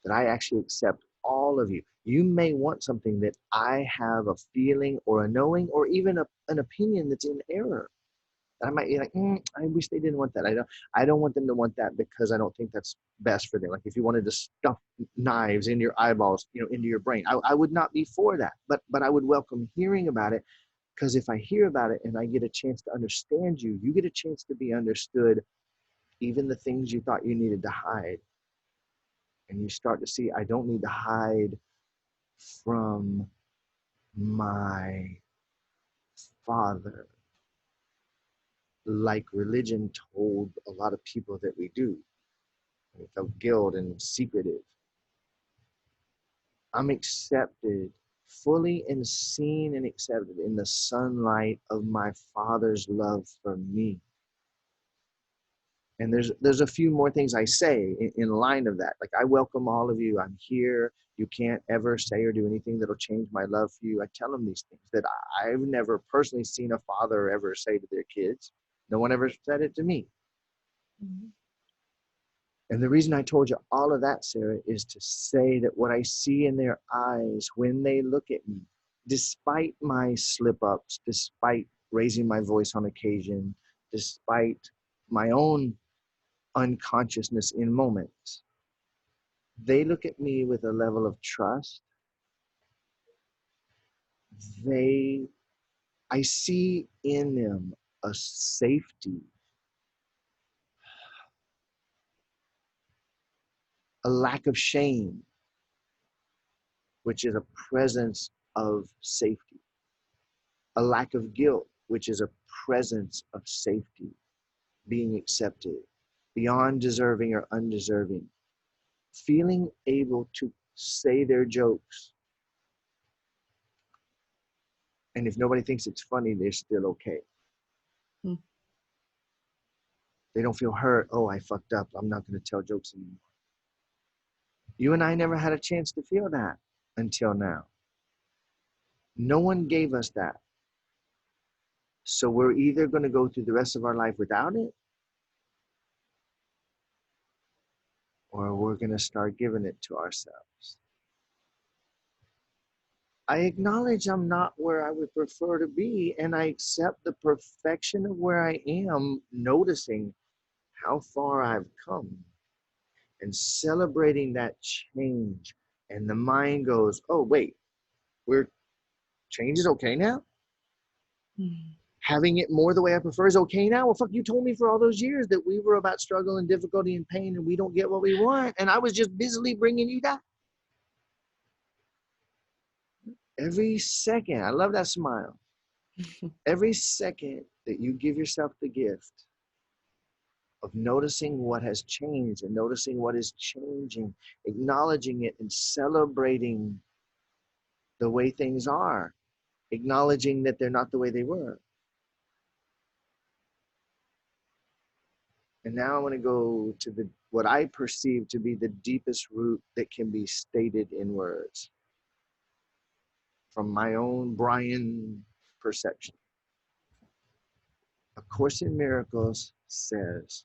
that I actually accept all of you. You may want something that I have a feeling or a knowing or even an opinion that's in error. I might be like, I wish they didn't want that. I don't want them to want that because I don't think that's best for them. Like if you wanted to stuff knives in your eyeballs, into your brain, I would not be for that. But I would welcome hearing about it, because if I hear about it and I get a chance to understand you, you get a chance to be understood, even the things you thought you needed to hide. And you start to see, I don't need to hide from my father like religion told a lot of people that we do. We felt guilt and secretive. I'm accepted, fully and seen and accepted in the sunlight of my Father's love for me. And there's a few more things I say in line of that. Like, I welcome all of you. I'm here. You can't ever say or do anything that'll change my love for you. I tell them these things that I've never personally seen a father ever say to their kids. No one ever said it to me. Mm-hmm. And the reason I told you all of that, Sarah, is to say that what I see in their eyes when they look at me, despite my slip-ups, despite raising my voice on occasion, despite my own unconsciousness in moments, they look at me with a level of trust. I see in them a safety, a lack of shame, which is a presence of safety, a lack of guilt, which is a presence of safety, being accepted, beyond deserving or undeserving, feeling able to say their jokes. And if nobody thinks it's funny, they're still okay. They don't feel hurt. Oh, I fucked up. I'm not going to tell jokes anymore. You and I never had a chance to feel that until now. No one gave us that. So we're either going to go through the rest of our life without it, or we're going to start giving it to ourselves. I acknowledge I'm not where I would prefer to be, and I accept the perfection of where I am, noticing how far I've come and celebrating that change. And the mind goes, oh, wait, change is okay now? Having it more the way I prefer is okay now? Well, fuck, you told me for all those years that we were about struggle and difficulty and pain and we don't get what we want. And I was just busily bringing you that. Every second, I love that smile. Every second that you give yourself the gift of noticing what has changed and noticing what is changing, acknowledging it and celebrating the way things are, acknowledging that they're not the way they were. And now I want to go to what I perceive to be the deepest root that can be stated in words from my own Brian perception. A Course in Miracles says,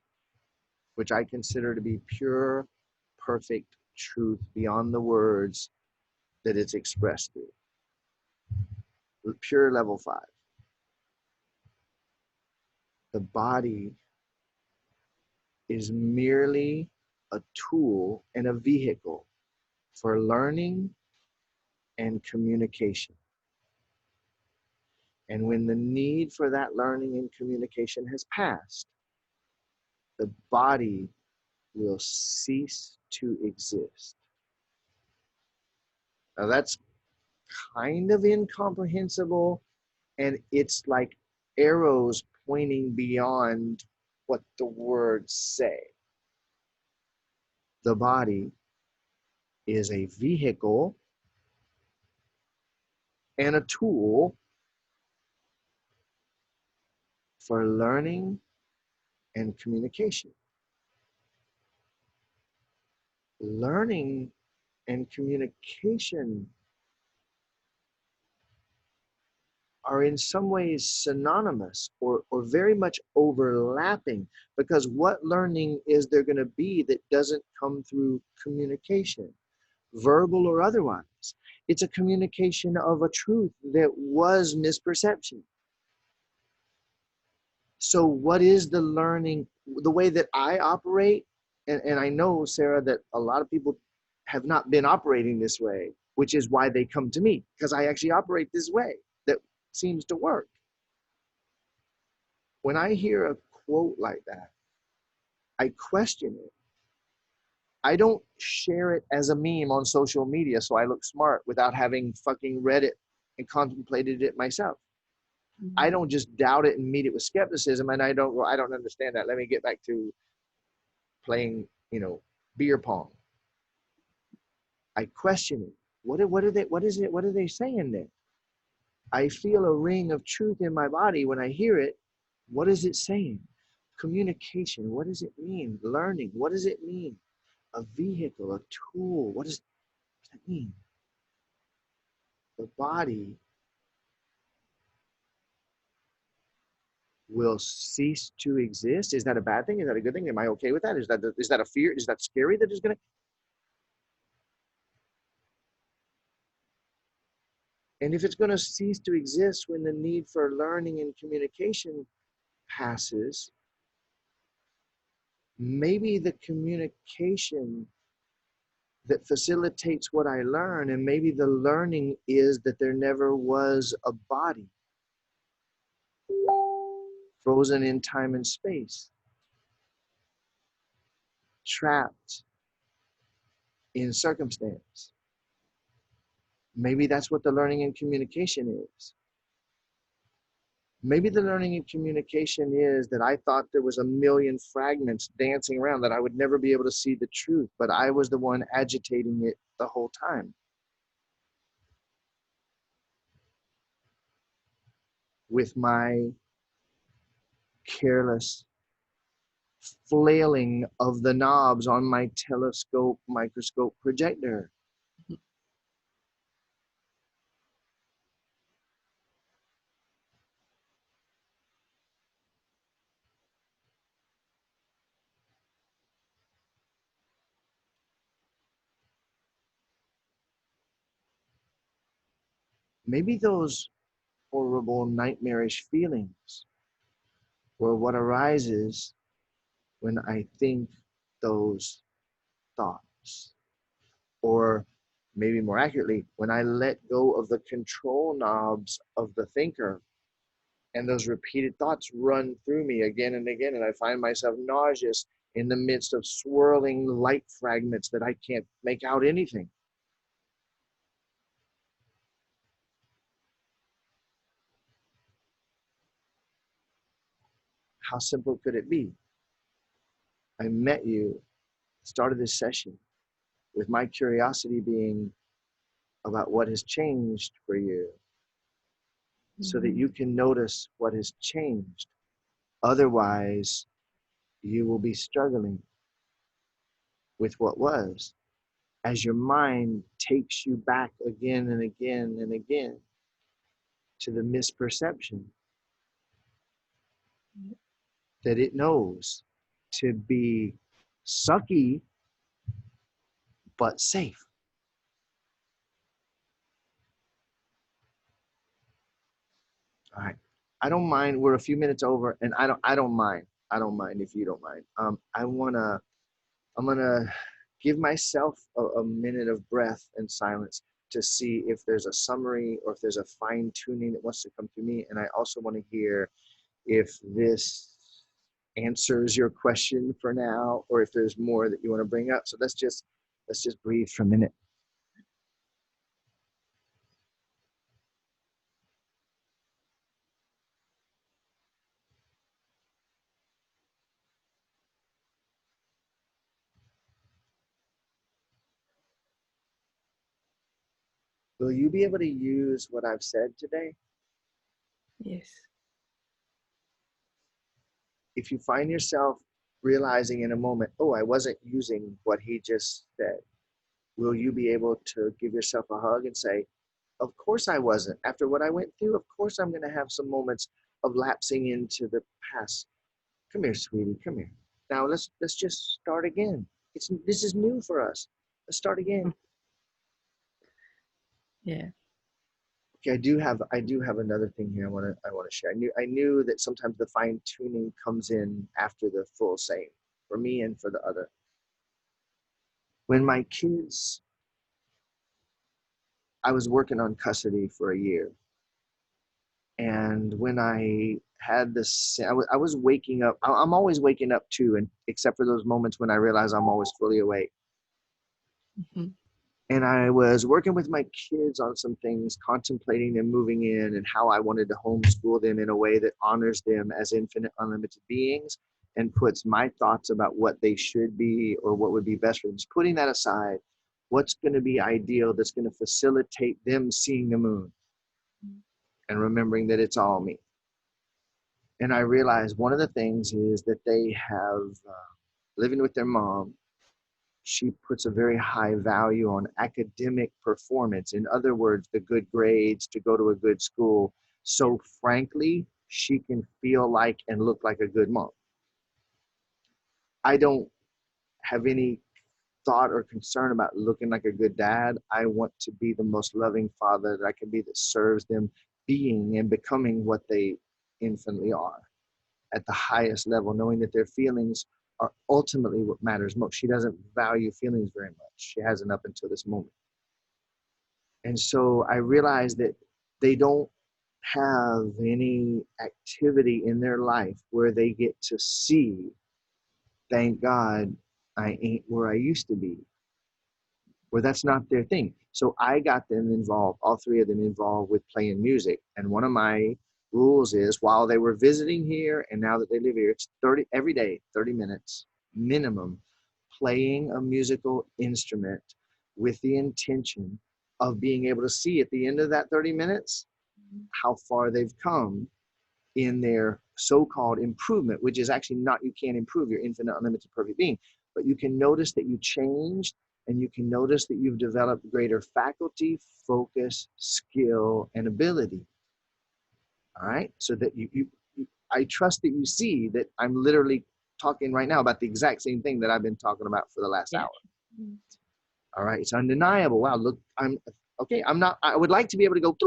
which I consider to be pure, perfect truth beyond the words that it's expressed through. Pure level 5. The body is merely a tool and a vehicle for learning and communication. And when the need for that learning and communication has passed, the body will cease to exist. Now that's kind of incomprehensible, and it's like arrows pointing beyond what the words say. The body is a vehicle and a tool for learning and communication. Learning and communication are in some ways synonymous or very much overlapping, because what learning is there going to be that doesn't come through communication, verbal or otherwise? It's a communication of a truth that was misperception. So what is the learning, the way that I operate? And I know, Sarah, that a lot of people have not been operating this way, which is why they come to me, because I actually operate this way that seems to work. When I hear a quote like that, I question it. I don't share it as a meme on social media so I look smart without having fucking read it and contemplated it myself. I don't just doubt it and meet it with skepticism, and I don't understand that. Let me get back to playing, beer pong. I question it. What are they saying there? I feel a ring of truth in my body when I hear it. What is it saying? Communication, what does it mean? Learning, what does it mean? A vehicle, a tool, what does that mean? The body will cease to exist. Is that a bad thing? Is that a good thing? Am I okay with that? Is that a fear? Is that scary that is going to? And if it's going to cease to exist when the need for learning and communication passes, maybe the communication that facilitates what I learn, and maybe the learning is that there never was a body, frozen in time and space, trapped in circumstance. Maybe that's what the learning and communication is. Maybe the learning and communication is that I thought there was a million fragments dancing around, that I would never be able to see the truth, but I was the one agitating it the whole time. With my careless flailing of the knobs on my telescope microscope projector. maybe those horrible, nightmarish feelings were what arises when I think those thoughts. Or maybe more accurately, when I let go of the control knobs of the thinker and those repeated thoughts run through me again and again, and I find myself nauseous in the midst of swirling light fragments that I can't make out anything. How simple could it be? I met you, started this session with my curiosity being about what has changed for you, so that you can notice what has changed. Otherwise, you will be struggling with what was, as your mind takes you back again and again and again to the misperception that it knows to be sucky but safe. All right. I don't mind. We're a few minutes over, and I don't mind. I don't mind if you don't mind. I'm gonna give myself a minute of breath and silence to see if there's a summary or if there's a fine tuning that wants to come to me. And I also want to hear if this answers your question for now, or if there's more that you want to bring up. So let's just breathe for a minute. Will you be able to use what I've said today? Yes. If you find yourself realizing in a moment, oh, I wasn't using what he just said, will you be able to give yourself a hug and say, of course I wasn't. After what I went through, of course I'm going to have some moments of lapsing into the past. Come here, sweetie, come here. Now let's just start again. This is new for us. Let's start again. Yeah. Okay, I do have another thing here I want to share. I knew that sometimes the fine tuning comes in after the full saying, for me and for the other. When my kids, I was working on custody for a year, and when I had this, I was waking up. I'm always waking up too, and except for those moments when I realize I'm always fully awake. Mm-hmm. And I was working with my kids on some things, contemplating them moving in and how I wanted to homeschool them in a way that honors them as infinite, unlimited beings and puts my thoughts about what they should be or what would be best for them. Just putting that aside, what's going to be ideal that's going to facilitate them seeing the moon and remembering that it's all me. And I realized one of the things is that they have, living with their mom, she puts a very high value on academic performance. In other words, the good grades to go to a good school. So frankly, she can feel like and look like a good mom. I don't have any thought or concern about looking like a good dad. I want to be the most loving father that I can be, that serves them being and becoming what they infinitely are at the highest level, knowing that their feelings are ultimately what matters most. She doesn't value feelings very much. She hasn't up until this moment. And so I realized that they don't have any activity in their life where they get to see, thank God I ain't where I used to be, where that's not their thing. So I got them involved, all three of them involved with playing music. And one of my rules is, while they were visiting here and now that they live here, it's 30 every day, 30 minutes minimum, playing a musical instrument with the intention of being able to see at the end of that 30 minutes how far they've come in their so-called improvement, which is actually not, you can't improve your infinite, unlimited, perfect being, but you can notice that you changed, and you can notice that you've developed greater faculty, focus, skill, and ability. All right, so that I trust that you see that I'm literally talking right now about the exact same thing that I've been talking about for the last hour. All right, it's undeniable. Wow, look, Okay, I would like to be able to go,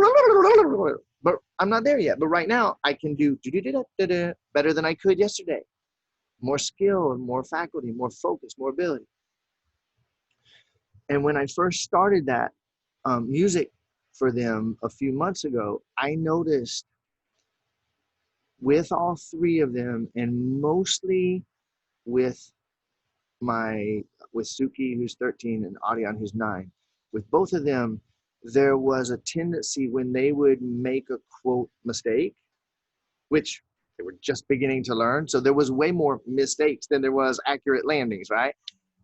but I'm not there yet. But right now I can do better than I could yesterday. More skill, more faculty, more focus, more ability. And when I first started that music for them a few months ago, I noticed with all three of them, and mostly with with Suki, who's 13, and Adian, who's 9, with both of them, there was a tendency when they would make a quote mistake, which they were just beginning to learn. So there was way more mistakes than there was accurate landings, right?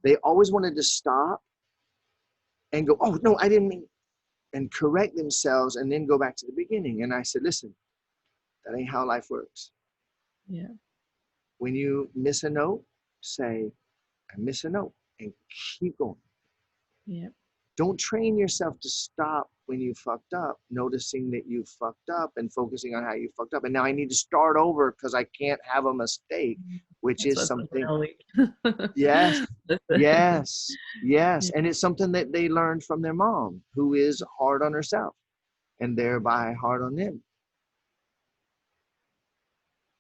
They always wanted to stop and go, oh, no, I didn't mean, and correct themselves and then go back to the beginning. And I said, listen, that ain't how life works. Yeah. When you miss a note, say, I miss a note, and keep going. Yeah. Don't train yourself to stop when you fucked up, noticing that you fucked up and focusing on how you fucked up. And now I need to start over because I can't have a mistake, which That's is what's been something. all week. Yes, yes, yes. Yeah. And it's something that they learned from their mom, who is hard on herself and thereby hard on them.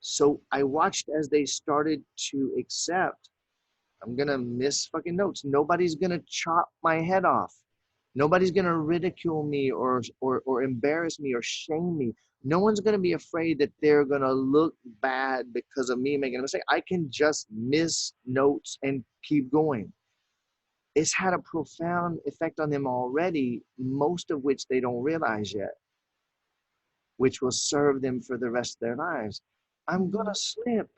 So I watched as they started to accept, I'm going to miss fucking notes. Nobody's going to chop my head off. Nobody's going to ridicule me or embarrass me or shame me. No one's going to be afraid that they're going to look bad because of me making a mistake. I can just miss notes and keep going. It's had a profound effect on them already, most of which they don't realize yet, which will serve them for the rest of their lives. I'm going to slip.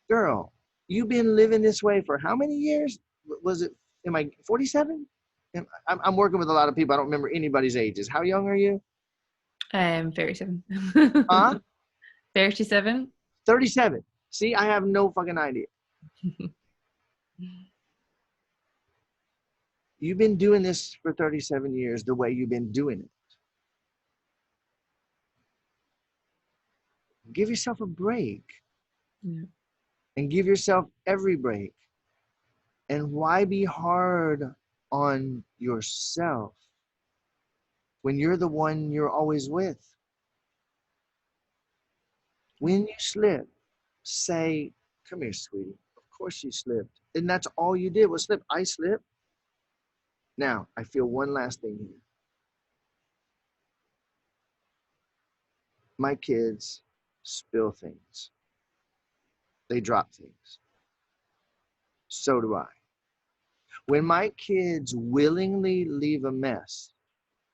Girl, you've been living this way for how many years? Was it, am I 47? I'm working with a lot of people. I don't remember anybody's ages. How young are you? 37. Huh? 37. 37. See, I have no fucking idea. You've been doing this for 37 years the way you've been doing it. Give yourself a break. Yeah. And give yourself every break. And why be hard on yourself when you're the one you're always with? When you slip, say, come here, sweetie. Of course you slipped. And that's all you did was slip. I slipped. Now, I feel one last thing here. My kids spill things. They drop things. So do I. When my kids willingly leave a mess,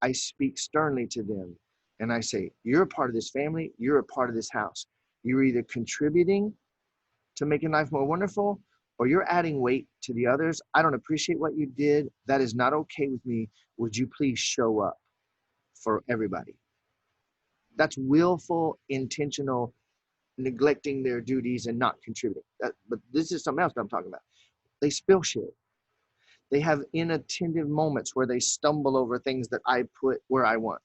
I speak sternly to them and I say, you're a part of this family. You're a part of this house. You're either contributing to making life more wonderful or you're adding weight to the others. I don't appreciate what you did. That is not okay with me. Would you please show up for everybody? That's willful, intentional, neglecting their duties and not contributing. But this is something else that I'm talking about. They spill shit. They have inattentive moments where they stumble over things that I put where I want.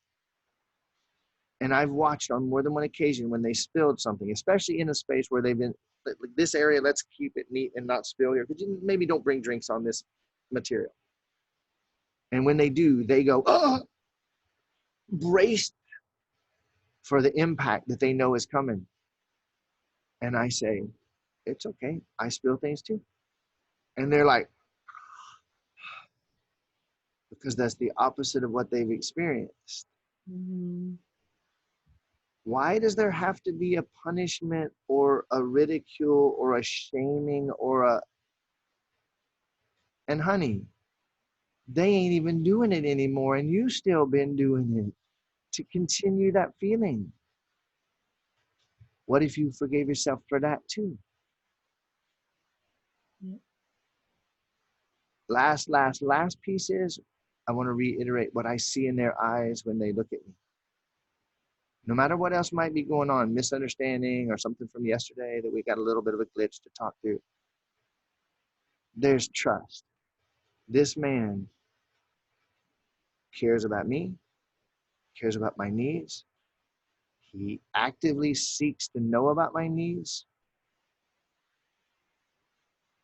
And I've watched on more than one occasion when they spilled something, especially in a space where they've been, like this area, let's keep it neat and not spill here. Could you maybe don't bring drinks on this material? And when they do, they go, oh, braced for the impact that they know is coming. And I say, it's okay. I spill things too. And they're like, because that's the opposite of what they've experienced. Mm-hmm. Why does there have to be a punishment or a ridicule or a shaming or a, and honey, they ain't even doing it anymore and you still been doing it to continue that feeling. What if you forgave yourself for that too? Yeah. Last piece is, I want to reiterate what I see in their eyes when they look at me. No matter what else might be going on, misunderstanding or something from yesterday that we got a little bit of a glitch to talk through, there's trust. This man cares about me, cares about my needs. He actively seeks to know about my needs,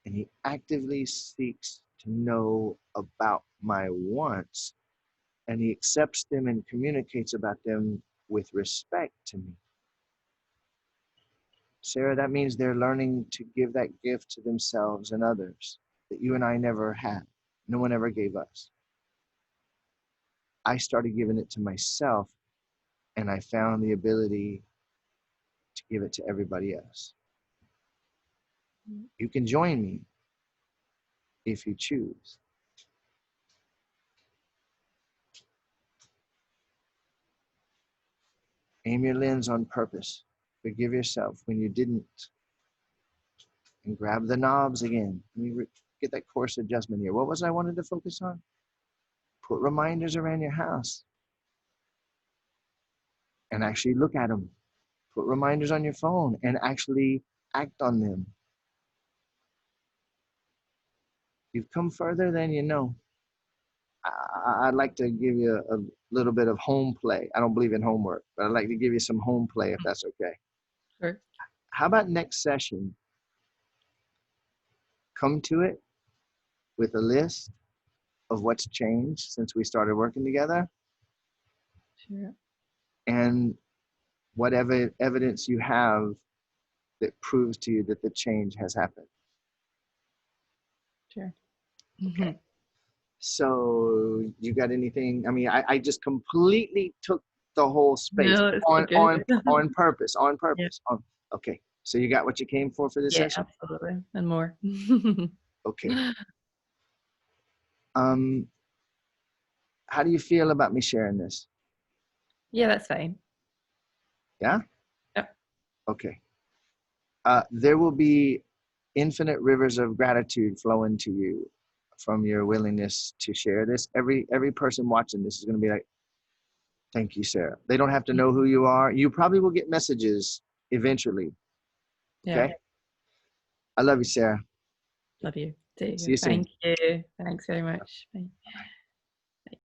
and he actively seeks to know about my wants and he accepts them and communicates about them with respect to me. Sarah, that means they're learning to give that gift to themselves and others that you and I never had. No one ever gave us. I started giving it to myself, and I found the ability to give it to everybody else. You can join me if you choose. Aim your lens on purpose. Forgive yourself when you didn't. And grab the knobs again. Let me get that course adjustment here. What was I wanted to focus on? Put reminders around your house and actually look at them. Put reminders on your phone and actually act on them. You've come further than you know. I'd like to give you a little bit of home play. I don't believe in homework, but I'd like to give you some home play if that's okay. Sure. How about next session? Come to it with a list of what's changed since we started working together. Sure. And whatever evidence you have that proves to you that the change has happened. Sure. Okay. So you got anything? I mean, I just completely took the whole space No, it's on good. purpose. Yeah. Okay. So you got what you came for this Yeah, session? absolutely. And more. Okay. How do you feel about me sharing this? Yeah, that's fine. Yeah? Yep. Okay. There will be infinite rivers of gratitude flowing to you from your willingness to share this. Every person watching this is going to be like, thank you, Sarah. They don't have to know who you are. You probably will get messages eventually. Okay? Yeah. I love you, Sarah. Love you See too. you soon. Thank you. Thanks very much. Bye.